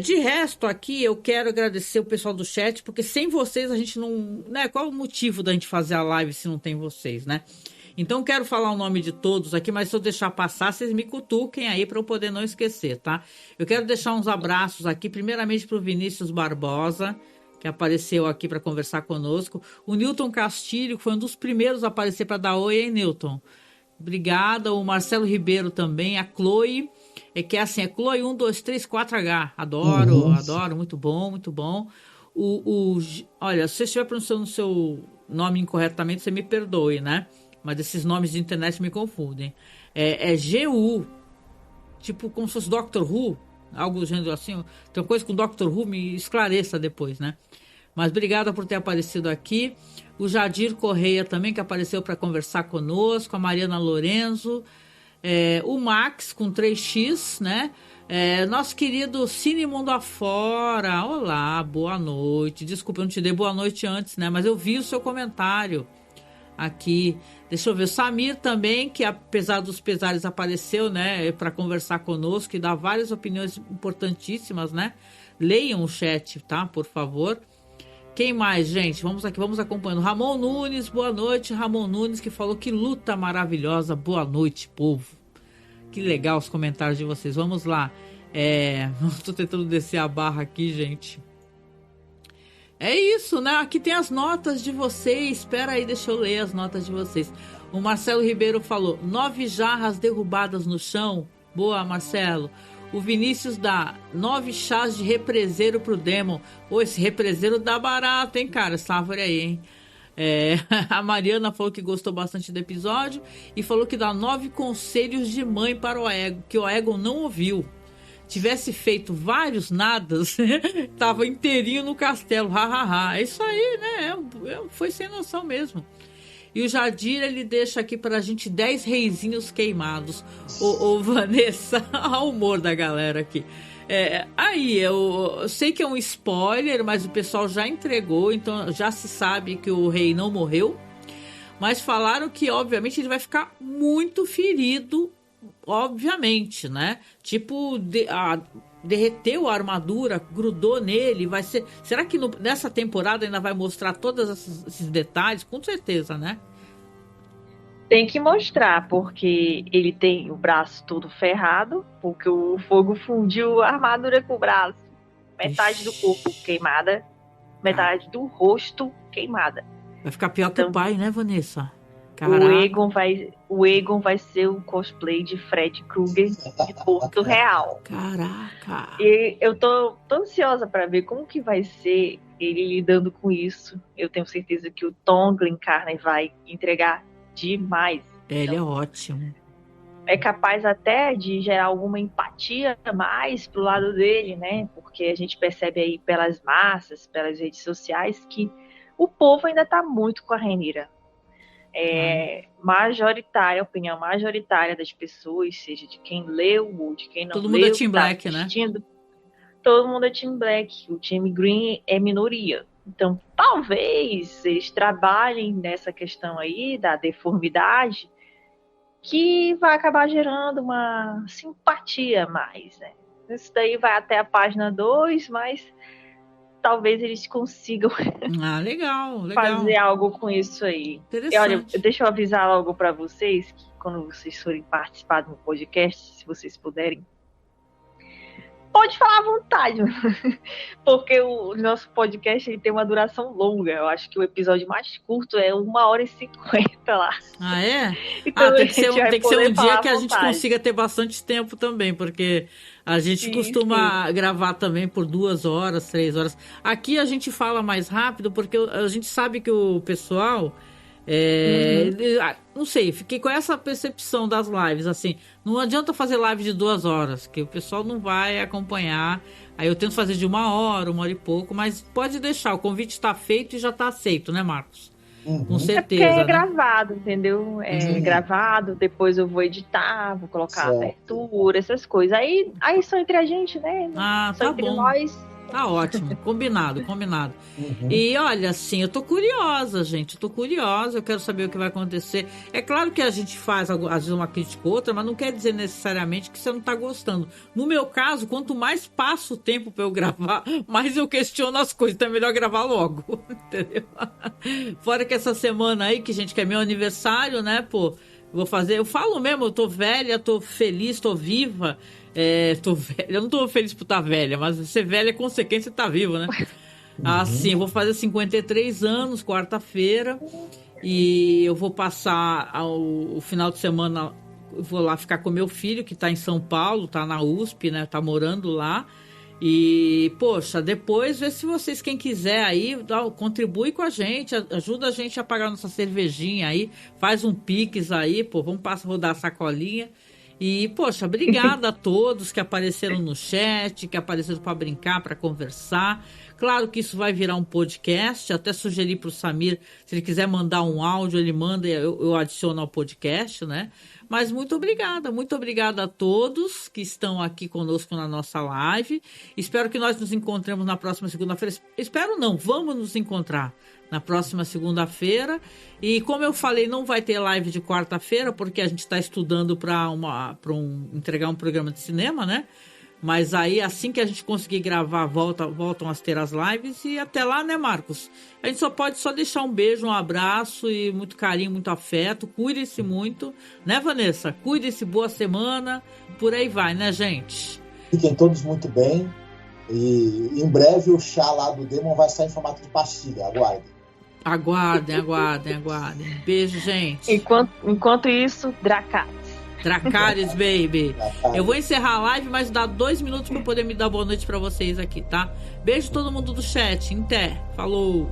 De resto, aqui eu quero agradecer o pessoal do chat, porque sem vocês a gente não... Né? Qual o motivo da gente fazer a live se não tem vocês, né? Então, quero falar o nome de todos aqui, mas se eu deixar passar, vocês me cutuquem aí para eu poder não esquecer, tá? Eu quero deixar uns abraços aqui, primeiramente para o Vinícius Barbosa, que apareceu aqui para conversar conosco. O Newton Castilho, que foi um dos primeiros a aparecer para dar oi, hein, Newton? Obrigada. O Marcelo Ribeiro também. A Chloe, que é assim, é Chloe 123 4H. Adoro, adoro. Muito bom, muito bom. Olha, se eu estiver pronunciando o seu nome incorretamente, você me perdoe, né? Mas esses nomes de internet me confundem. É GU, tipo como se fosse Doctor Who, algo do gênero assim. Tem uma coisa com Doctor Who, me esclareça depois, né? Mas obrigada por ter aparecido aqui. O Jadir Correia também, que apareceu para conversar conosco. A Mariana Lorenzo. O Max, com 3x, né? Nosso querido Cine Mundo Afora. Olá, boa noite. Desculpa, eu não te dei boa noite antes, né? Mas eu vi o seu comentário aqui. Deixa eu ver. O Samir também, que apesar dos pesares apareceu, né? Para conversar conosco e dar várias opiniões importantíssimas, né? Leiam o chat, tá? Por favor. Quem mais, gente? Vamos aqui, vamos acompanhando. Ramon Nunes, boa noite. Ramon Nunes, que falou que luta maravilhosa. Boa noite, povo. Que legal os comentários de vocês. Vamos lá. Tô tentando descer a barra aqui, gente. É isso, né? Aqui tem as notas de vocês. Espera aí, deixa eu ler as notas de vocês. O Marcelo Ribeiro falou: 9 jarras derrubadas no chão. Boa, Marcelo. O Vinícius dá 9 chás de represeiro pro Demon. Esse represeiro dá barato, hein, cara? Essa árvore aí, hein? A Mariana falou que gostou bastante do episódio e falou que dá 9 conselhos de mãe para o Egon, que o Egon não ouviu. Tivesse feito vários nadas, tava inteirinho no castelo. É isso aí, né? Foi sem noção mesmo. E o Jadir, ele deixa aqui pra gente 10 reizinhos queimados. Ô Vanessa, olha o humor da galera aqui. Eu sei que é um spoiler, mas o pessoal já entregou, então já se sabe que o rei não morreu. Mas falaram que, obviamente, ele vai ficar muito ferido, obviamente, né? Tipo, derreteu a armadura, grudou nele, vai ser... Será que nessa temporada ainda vai mostrar todos esses detalhes? Com certeza, né? Tem que mostrar, porque ele tem o braço todo ferrado, porque o fogo fundiu a armadura com o braço. Metade do corpo queimada, metade do rosto queimada. Vai ficar pior que o pai, né, Vanessa? O Egon vai ser o cosplay de Fred Krueger de Porto Real. Caraca! E eu tô ansiosa para ver como que vai ser ele lidando com isso. Eu tenho certeza que o Tom Glencarney vai entregar demais. Ele é ótimo. É capaz até de gerar alguma empatia mais pro lado dele, né? Porque a gente percebe aí pelas massas, pelas redes sociais, que o povo ainda tá muito com a Rhaenyra. Majoritária, a opinião majoritária das pessoas, seja de quem leu ou de quem não leu. Todo mundo é Team Black, né? Todo mundo é Team Black. O time Green é minoria. Então, talvez eles trabalhem nessa questão aí da deformidade, que vai acabar gerando uma simpatia mais, né? Isso daí vai até a página 2, mas talvez eles consigam legal. fazer algo com isso aí. E olha, deixa eu avisar logo para vocês que quando vocês forem participar do podcast, se vocês puderem, pode falar à vontade, porque o nosso podcast ele tem uma duração longa. Eu acho que o episódio mais curto é 1h50 lá. Ah, é? Então, tem que ser um dia que a gente vontade. consiga ter bastante tempo também, porque a gente costuma gravar também por 2 horas, 3 horas. Aqui a gente fala mais rápido, porque a gente sabe que o pessoal... não sei, fiquei com essa percepção das lives, assim, não adianta fazer live de 2 horas, que o pessoal não vai acompanhar. Aí eu tento fazer de 1 hora, 1 hora e pouco, mas pode deixar, o convite está feito e já está aceito, né, Marcos? Com certeza. É gravado, entendeu? Gravado, depois eu vou editar, vou colocar abertura, essas coisas. Aí só entre a gente, né? Só tá entre bom. nós. Tá ótimo, combinado. E olha, assim, eu tô curiosa, gente, eu quero saber o que vai acontecer. É claro que a gente faz, às vezes, uma crítica ou outra, mas não quer dizer necessariamente que você não tá gostando. No meu caso, quanto mais passa o tempo pra eu gravar, mais eu questiono as coisas, então é melhor gravar logo, entendeu? Fora que essa semana aí, que é meu aniversário, né, pô, eu falo mesmo, eu tô velha, tô feliz, tô viva. Tô velha. Eu não tô feliz por estar velha, mas ser velha é consequência de estar viva, né? Assim, eu vou fazer 53 anos, quarta-feira, e eu vou passar o final de semana, eu vou lá ficar com meu filho, que está em São Paulo, está na USP, né? Tá morando lá. E, poxa, depois vê se vocês, quem quiser aí, contribui com a gente, ajuda a gente a pagar nossa cervejinha aí, faz um Pix aí, pô, vamos rodar a sacolinha. E, poxa, obrigada a todos que apareceram no chat, que apareceram para brincar, para conversar. Claro que isso vai virar um podcast, até sugeri para o Samir, se ele quiser mandar um áudio, ele manda e eu adiciono ao podcast, né? Mas muito obrigada a todos que estão aqui conosco na nossa live. Espero que nós nos encontremos na próxima segunda-feira. Espero não, vamos nos encontrar na próxima segunda-feira. E como eu falei, não vai ter live de quarta-feira, porque a gente está estudando para entregar um programa de cinema, né? Mas aí, assim que a gente conseguir gravar, voltam a ter as lives. E até lá, né, Marcos? A gente pode deixar um beijo, um abraço e muito carinho, muito afeto. Cuide-se muito, né, Vanessa? Cuide-se, boa semana. Por aí vai, né, gente? Fiquem todos muito bem. E em breve o chá lá do Demon vai sair em formato de pastilha. Aguardem. Aguardem. Beijo, gente. Enquanto isso, Dracarys, baby. Eu vou encerrar a live, mas dá 2 minutos para eu poder me dar boa noite para vocês aqui, tá? Beijo todo mundo do chat. Até. Falou.